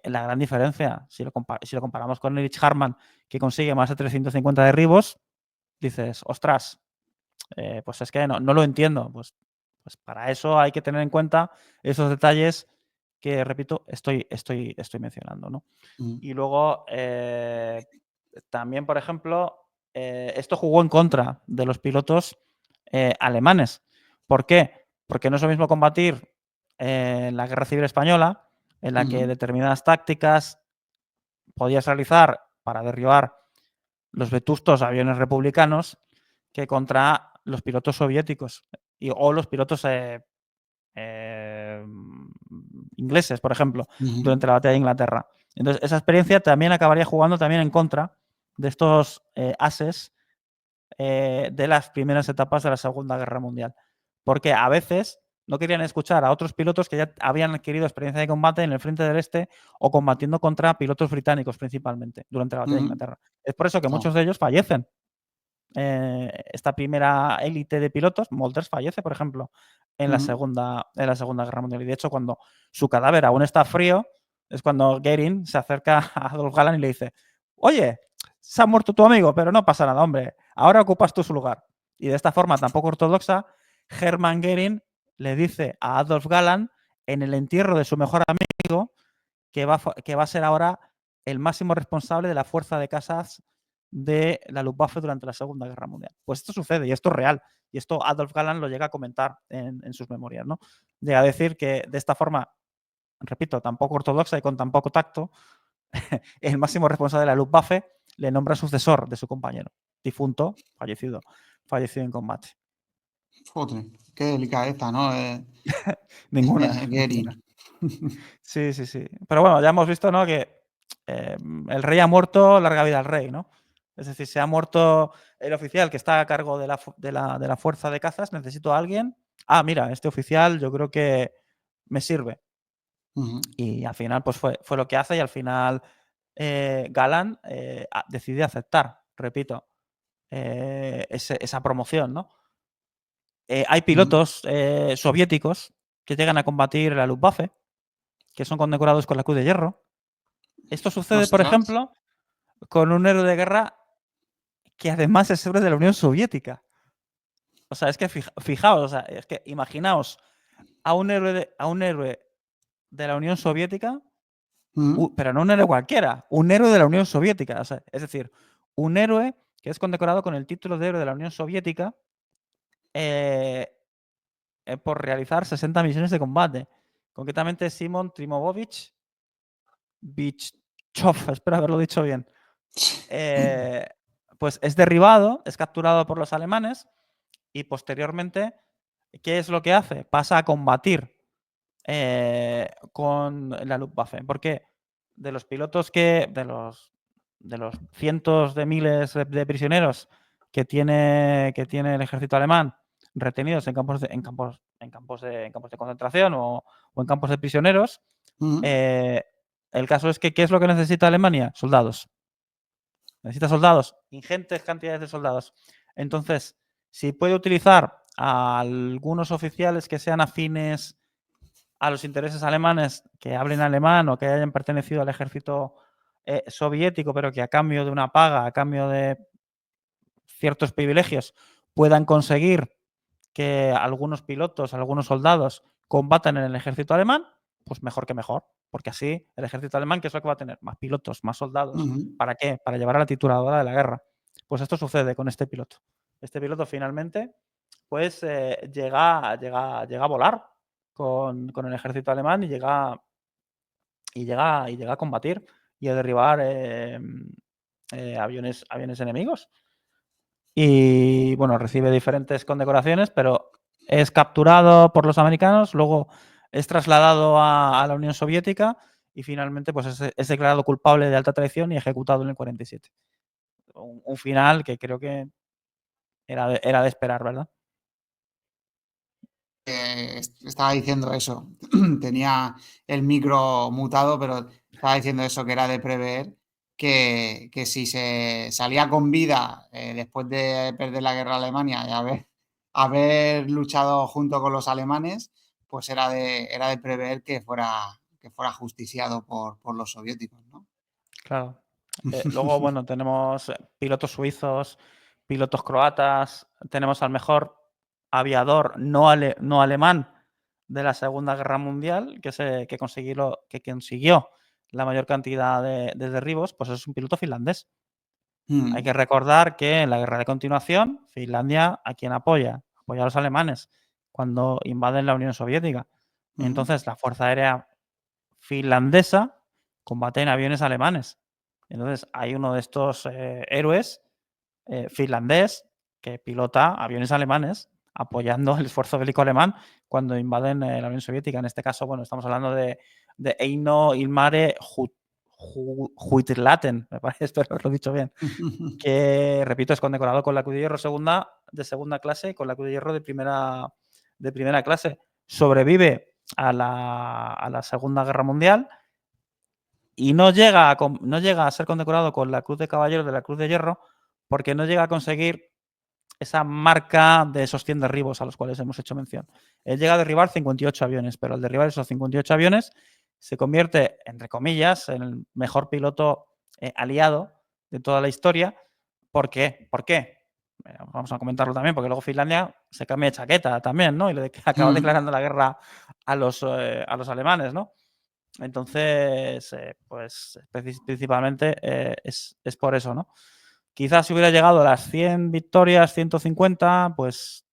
la gran diferencia. Si lo comparamos con Erich Hartmann, que consigue más de 350 derribos, dices, ostras, pues es que no lo entiendo. Pues para eso hay que tener en cuenta esos detalles que, repito, estoy mencionando, ¿no? Mm, Y luego, también, por ejemplo, esto jugó en contra de los pilotos alemanes. ¿Por qué? Porque no es lo mismo combatir en la Guerra Civil Española, en la que mm, determinadas tácticas podías realizar para derribar los vetustos aviones republicanos, que contra los pilotos soviéticos o los pilotos ingleses, por ejemplo, ujú, durante la batalla de Inglaterra. Entonces, esa experiencia también acabaría jugando también en contra de estos ases de las primeras etapas de la Segunda Guerra Mundial. Porque a veces no querían escuchar a otros pilotos que ya habían adquirido experiencia de combate en el frente del este o combatiendo contra pilotos británicos principalmente durante la batalla de ujú, Inglaterra. Es por eso que claro, muchos de ellos fallecen. Esta primera élite de pilotos, Molters fallece, por ejemplo, ujú, en la segunda Guerra Mundial. Y de hecho, cuando su cadáver aún está frío, es cuando Goering se acerca a Adolf Galland y le dice: oye, se ha muerto tu amigo, pero no pasa nada, hombre, ahora ocupas tú su lugar. Y de esta forma tan poco ortodoxa, Hermann Goering le dice a Adolf Galland, en el entierro de su mejor amigo, que va a ser ahora el máximo responsable de la fuerza de casas de la Luftwaffe durante la Segunda Guerra Mundial. Pues esto sucede y esto es real. Y esto Adolf Galland lo llega a comentar en sus memorias, ¿no? Llega a decir que de esta forma, repito, tan poco ortodoxa y con tan poco tacto, el máximo responsable de la Luftwaffe le nombra sucesor de su compañero, difunto, fallecido en combate. joder, qué delicadeza, ¿no? Ninguna, Goering. ninguna. Sí, sí, sí. Pero bueno, ya hemos visto, ¿no? Que el rey ha muerto, larga vida al rey, ¿no? Es decir, se ha muerto el oficial que está a cargo de la fuerza de cazas, necesito a alguien. Ah, mira, este oficial yo creo que me sirve. Ujú, Y al final, pues fue lo que hace y al final Galán decide aceptar, repito, esa promoción, ¿no? Hay ujú. pilotos soviéticos que llegan a combatir la Luftwaffe, que son condecorados con la Cruz de Hierro. Esto sucede, por Ostras. ejemplo, con un héroe de guerra que además es héroe de la Unión Soviética. O sea, es que fijaos, o sea, es que imaginaos a un héroe de la Unión Soviética, Ujú, pero no un héroe cualquiera, un héroe de la Unión Soviética. O sea, es decir, un héroe que es condecorado con el título de héroe de la Unión Soviética eh, por realizar 60 misiones de combate. Concretamente, Simon Trimovovich Bichov, espero haberlo dicho bien. Eh, pues es derribado, es capturado por los alemanes y posteriormente, ¿qué es lo que hace? Pasa a combatir con la Luftwaffe. Porque de los pilotos de los cientos de miles de prisioneros que tiene el ejército alemán retenidos en campos de concentración o en campos de prisioneros, ujú, eh, el caso es que, ¿qué es lo que necesita Alemania? Soldados. Necesita soldados, ingentes cantidades de soldados. Entonces, si puede utilizar a algunos oficiales que sean afines a los intereses alemanes, que hablen alemán o que hayan pertenecido al ejército soviético, pero que a cambio de una paga, a cambio de ciertos privilegios, puedan conseguir que algunos pilotos, algunos soldados combatan en el ejército alemán, pues mejor que mejor. Porque así el ejército alemán, ¿qué es lo que va a tener? Más pilotos, más soldados. ujú. ¿Para qué? Para llevar a la tituladora de la guerra. Pues esto sucede con este piloto. Este piloto finalmente, pues llega a volar con el ejército alemán y llega a combatir y a derribar aviones enemigos. Y bueno, recibe diferentes condecoraciones, pero es capturado por los americanos, luego es trasladado a la Unión Soviética y finalmente pues es declarado culpable de alta traición y ejecutado en el 47. Un final que creo que era de esperar, ¿verdad? Estaba diciendo eso. Tenía el micro mutado, pero estaba diciendo eso, que era de prever que si se salía con vida después de perder la guerra a Alemania y haber luchado junto con los alemanes, pues era de prever que fuera justiciado por los soviéticos, ¿no? Claro. Luego, bueno, tenemos pilotos suizos, pilotos croatas, tenemos al mejor aviador no alemán de la Segunda Guerra Mundial que consiguió la mayor cantidad de derribos, pues es un piloto finlandés. Hay que recordar que en la guerra de continuación, Finlandia, ¿a quién apoya? Apoya a los alemanes cuando invaden la Unión Soviética. Entonces, la Fuerza Aérea finlandesa combate en aviones alemanes. Entonces, hay uno de estos héroes finlandés que pilota aviones alemanes apoyando el esfuerzo bélico alemán cuando invaden la Unión Soviética. En este caso, bueno, estamos hablando de Eino Ilmare Huitlaten, me parece, espero haberlo dicho bien, que, repito, es condecorado con la Cruz de Hierro de segunda clase y con la Cruz de Hierro de primera clase. Sobrevive a la Segunda Guerra Mundial y no llega a ser condecorado con la Cruz de Caballero de la Cruz de Hierro porque no llega a conseguir esa marca de esos 100 derribos a los cuales hemos hecho mención. Él llega a derribar 58 aviones, pero al derribar esos 58 aviones se convierte, entre comillas, en el mejor piloto aliado de toda la historia. ¿Por qué? ¿Por qué? Vamos a comentarlo también, porque luego Finlandia se cambia de chaqueta también, ¿no? Y le acaba declarando la guerra a los alemanes, ¿no? Entonces, pues principalmente es por eso, ¿no? Quizás si hubiera llegado a las 100 victorias, 150, pues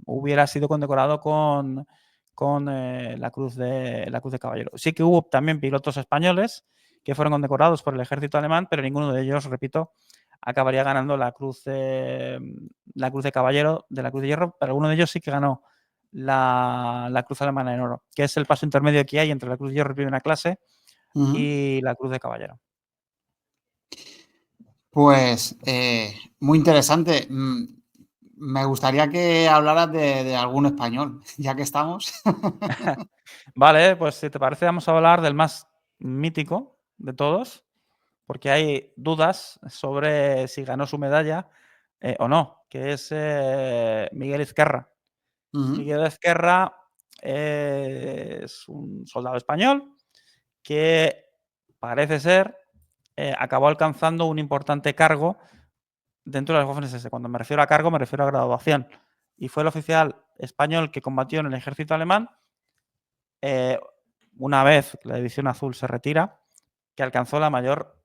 hubiera sido condecorado con la Cruz de Caballero. Sí que hubo también pilotos españoles que fueron condecorados por el ejército alemán, pero ninguno de ellos, repito, acabaría ganando la Cruz de Caballero de la Cruz de Hierro, pero alguno de ellos sí que ganó la Cruz Alemana en Oro, que es el paso intermedio que hay entre la Cruz de Hierro de primera clase y la Cruz de Caballero. Pues muy interesante. Me gustaría que hablaras de algún español, ya que estamos. Vale, pues si te parece vamos a hablar del más mítico de todos, porque hay dudas sobre si ganó su medalla o no, que es Miguel Ezquerra. Miguel Ezquerra es un soldado español que parece ser acabó alcanzando un importante cargo dentro de las Waffen-SS. Cuando me refiero a cargo, me refiero a graduación. Y fue el oficial español que combatió en el ejército alemán una vez que la División Azul se retira, que alcanzó la mayor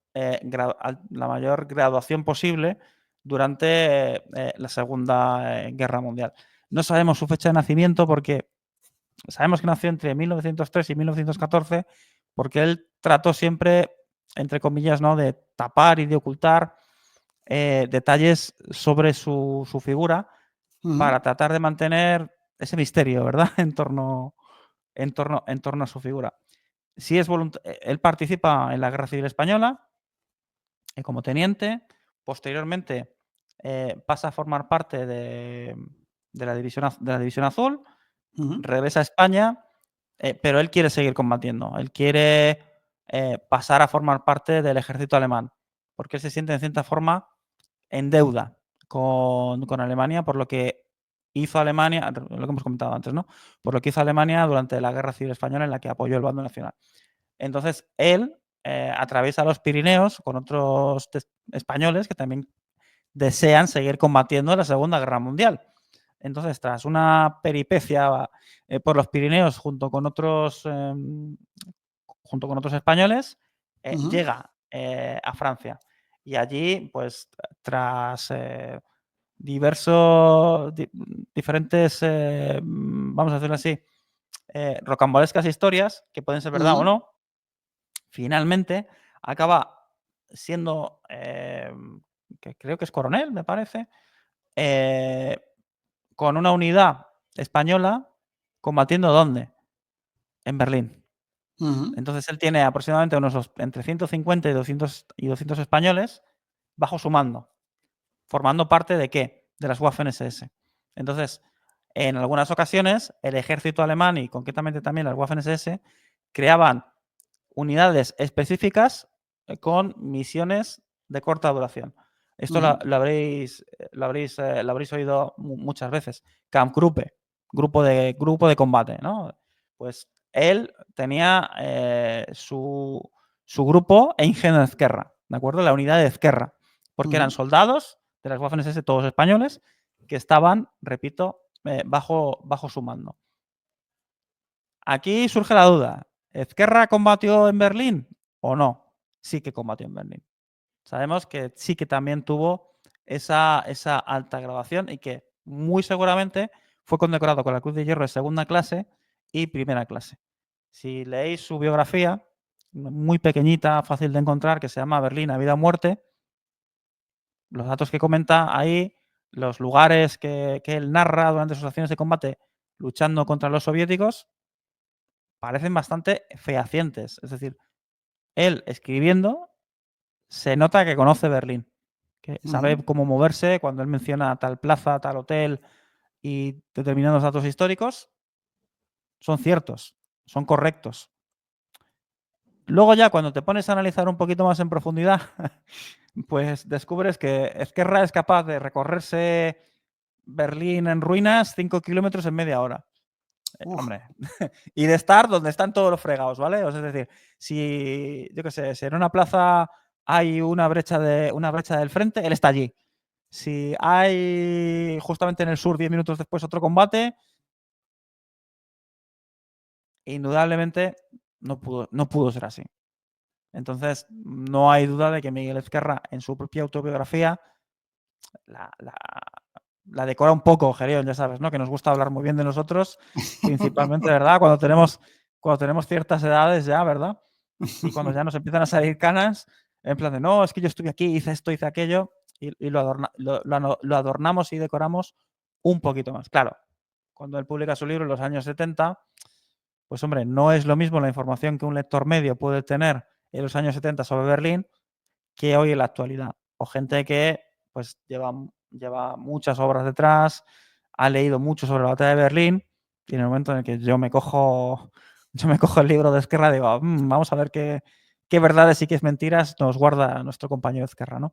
graduación posible durante la Segunda Guerra Mundial. No sabemos su fecha de nacimiento porque sabemos que nació entre 1903 y 1914 porque él trató siempre, entre comillas, ¿no?, de tapar y de ocultar detalles sobre su figura para tratar de mantener ese misterio, ¿verdad?, en torno a su figura. Sí es él participa en la Guerra Civil Española como teniente. Posteriormente pasa a formar parte de la División Azul, regresa a España, pero él quiere seguir combatiendo. Él quiere pasar a formar parte del ejército alemán, porque él se siente en cierta forma en deuda con Alemania por lo que hizo Alemania, lo que hemos comentado antes, ¿no? Por lo que hizo Alemania durante la Guerra Civil Española en la que apoyó el bando nacional. Entonces, él atraviesa los Pirineos con otros españoles que también desean seguir combatiendo en la Segunda Guerra Mundial. Entonces, tras una peripecia por los Pirineos junto con otros españoles, llega a Francia. Y allí, pues, tras diferentes, vamos a decirlo así, rocambolescas historias, que pueden ser verdad o no, finalmente acaba siendo, que creo que es coronel, me parece, con una unidad española combatiendo ¿dónde? En Berlín. Entonces él tiene aproximadamente entre 150 y 200 españoles bajo su mando, formando parte ¿de qué? De las Waffen-SS. Entonces, en algunas ocasiones, el ejército alemán y concretamente también las Waffen-SS creaban unidades específicas con misiones de corta duración. Esto lo habréis oído muchas veces. Kampfgruppe, grupo de combate, ¿no? Pues él tenía su grupo Ezquerra, ¿de acuerdo? La unidad de Ezquerra, porque eran soldados de las Waffen-SS, todos españoles, que estaban, repito, bajo su mando. aquí surge la duda. ¿Ezquerra combatió en Berlín o no? Sí que combatió en Berlín. Sabemos que sí que también tuvo esa alta graduación y que muy seguramente fue condecorado con la Cruz de Hierro de segunda clase y primera clase. Si leéis su biografía, muy pequeñita, fácil de encontrar, que se llama Berlín a vida o muerte, los datos que comenta ahí, los lugares que él narra durante sus acciones de combate luchando contra los soviéticos, parecen bastante fehacientes. Es decir, él escribiendo se nota que conoce Berlín, que sabe cómo moverse cuando él menciona tal plaza, tal hotel y determinados datos históricos, son ciertos, son correctos. Luego ya cuando te pones a analizar un poquito más en profundidad, pues descubres que Ezquerra es capaz de recorrerse Berlín en ruinas 5 kilómetros en media hora. Hombre, y de estar donde están todos los fregados, ¿vale? O sea, es decir, si, yo qué sé, si en una plaza hay una brecha del frente, él está allí. Si hay justamente en el sur 10 minutos después otro combate, indudablemente no pudo ser así. Entonces, no hay duda de que Miguel Ezquerra, en su propia autobiografía, la decora un poco, Gerión, ya sabes, ¿no? Que nos gusta hablar muy bien de nosotros, principalmente, ¿verdad? Cuando tenemos ciertas edades ya, ¿verdad? Y cuando ya nos empiezan a salir canas, en plan de, no, es que yo estuve aquí, hice esto, hice aquello, y lo adornamos y decoramos un poquito más. Claro, cuando él publica su libro en los años 70, pues hombre, no es lo mismo la información que un lector medio puede tener en los años 70 sobre Berlín que hoy en la actualidad. O gente que pues lleva muchas obras detrás, ha leído mucho sobre la batalla de Berlín, y en el momento en el que yo me cojo el libro de Ezquerra, digo, vamos a ver qué verdades y qué mentiras nos guarda nuestro compañero Ezquerra, ¿no?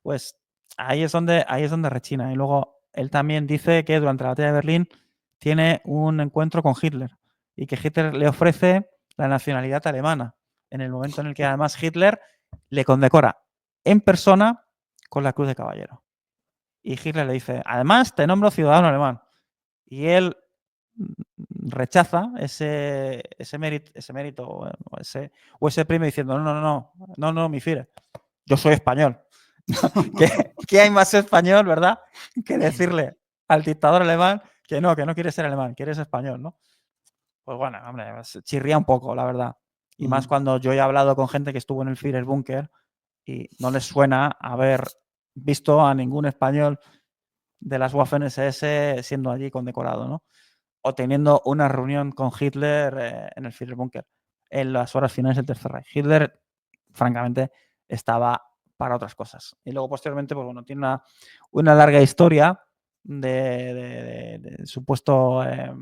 Pues ahí es donde rechina. Y luego él también dice que durante la batalla de Berlín tiene un encuentro con Hitler y que Hitler le ofrece la nacionalidad alemana en el momento en el que además Hitler le condecora en persona con la Cruz de Caballero. Y Hitler le dice, además te nombro ciudadano alemán. Y él rechaza ese mérito o ese premio diciendo, no, mi Führer, yo soy español. ¿Qué hay más español, verdad? Que decirle al dictador alemán que no quiere ser alemán, que eres español, ¿no? Pues bueno, hombre, chirría un poco, la verdad. Y más cuando yo he hablado con gente que estuvo en el Führerbunker y no les suena haber visto a ningún español de las Waffen-SS siendo allí condecorado, ¿no? O teniendo una reunión con Hitler en el Führerbunker en las horas finales del Tercer Reich. Hitler, francamente, estaba para otras cosas. Y luego, posteriormente, pues bueno, tiene una larga historia de supuesta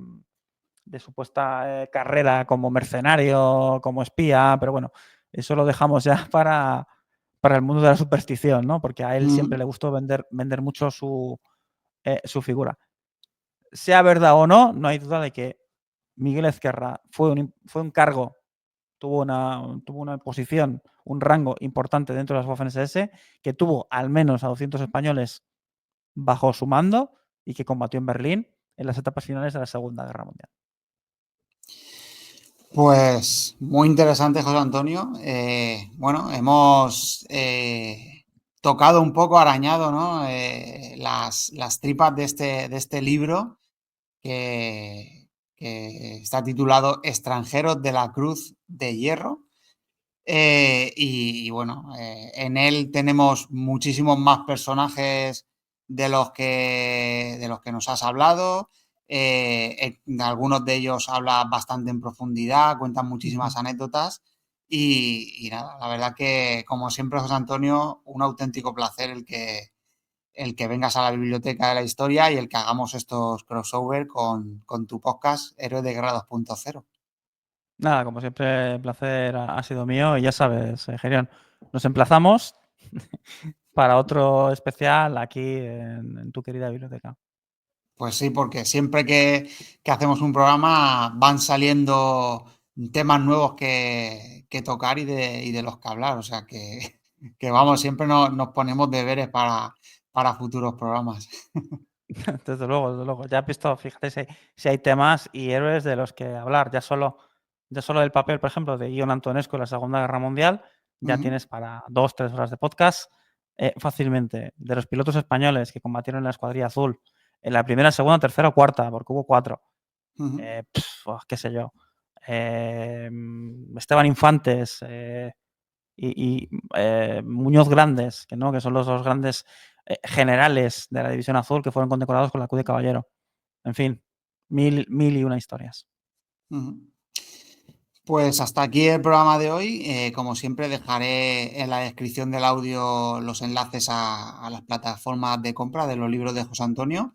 carrera como mercenario, como espía, pero bueno, eso lo dejamos ya para el mundo de la superstición, ¿no? Porque a él siempre le gustó vender mucho su figura. Sea verdad o no, no hay duda de que Miguel Ezquerra fue un cargo, tuvo una posición, un rango importante dentro de las Waffen-SS, que tuvo al menos a 200 españoles bajo su mando y que combatió en Berlín en las etapas finales de la Segunda Guerra Mundial. Pues muy interesante, José Antonio. Bueno, hemos tocado un poco, arañado, ¿no? Las tripas de este libro que está titulado Extranjeros de la Cruz de Hierro. Y bueno, en él tenemos muchísimos más personajes de los que nos has hablado. Algunos de ellos habla bastante en profundidad, cuentan muchísimas anécdotas. Y nada, la verdad que, como siempre, José Antonio, un auténtico placer el que vengas a la biblioteca de la historia y el que hagamos estos crossover con tu podcast Héroes de Guerra 2.0. Nada, como siempre, el placer ha sido mío y ya sabes, Gerión, nos emplazamos para otro especial aquí en tu querida biblioteca. Pues sí, porque siempre que hacemos un programa van saliendo temas nuevos que tocar y de los que hablar. O sea que vamos, siempre nos ponemos deberes para futuros programas. Desde luego, desde luego. Ya has visto, fíjate si hay temas y héroes de los que hablar. Ya solo del papel, por ejemplo, de Ion Antonescu en la Segunda Guerra Mundial, ya Ujú, tienes para 2, 3 horas de podcast fácilmente. De los pilotos españoles que combatieron en la Escuadrilla Azul, en la primera, segunda, tercera o cuarta, porque hubo 4. ujú, Qué sé yo. Esteban Infantes Muñoz Grandes, que son los dos grandes generales de la División Azul que fueron condecorados con la Cruz de Caballero. En fin, mil y una historias. ujú. Pues hasta aquí el programa de hoy. Como siempre, dejaré en la descripción del audio los enlaces a las plataformas de compra de los libros de José Antonio.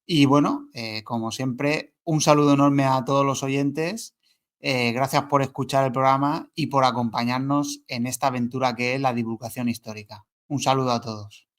Y bueno, como siempre, un saludo enorme a todos los oyentes. Gracias por escuchar el programa y por acompañarnos en esta aventura que es la divulgación histórica. Un saludo a todos.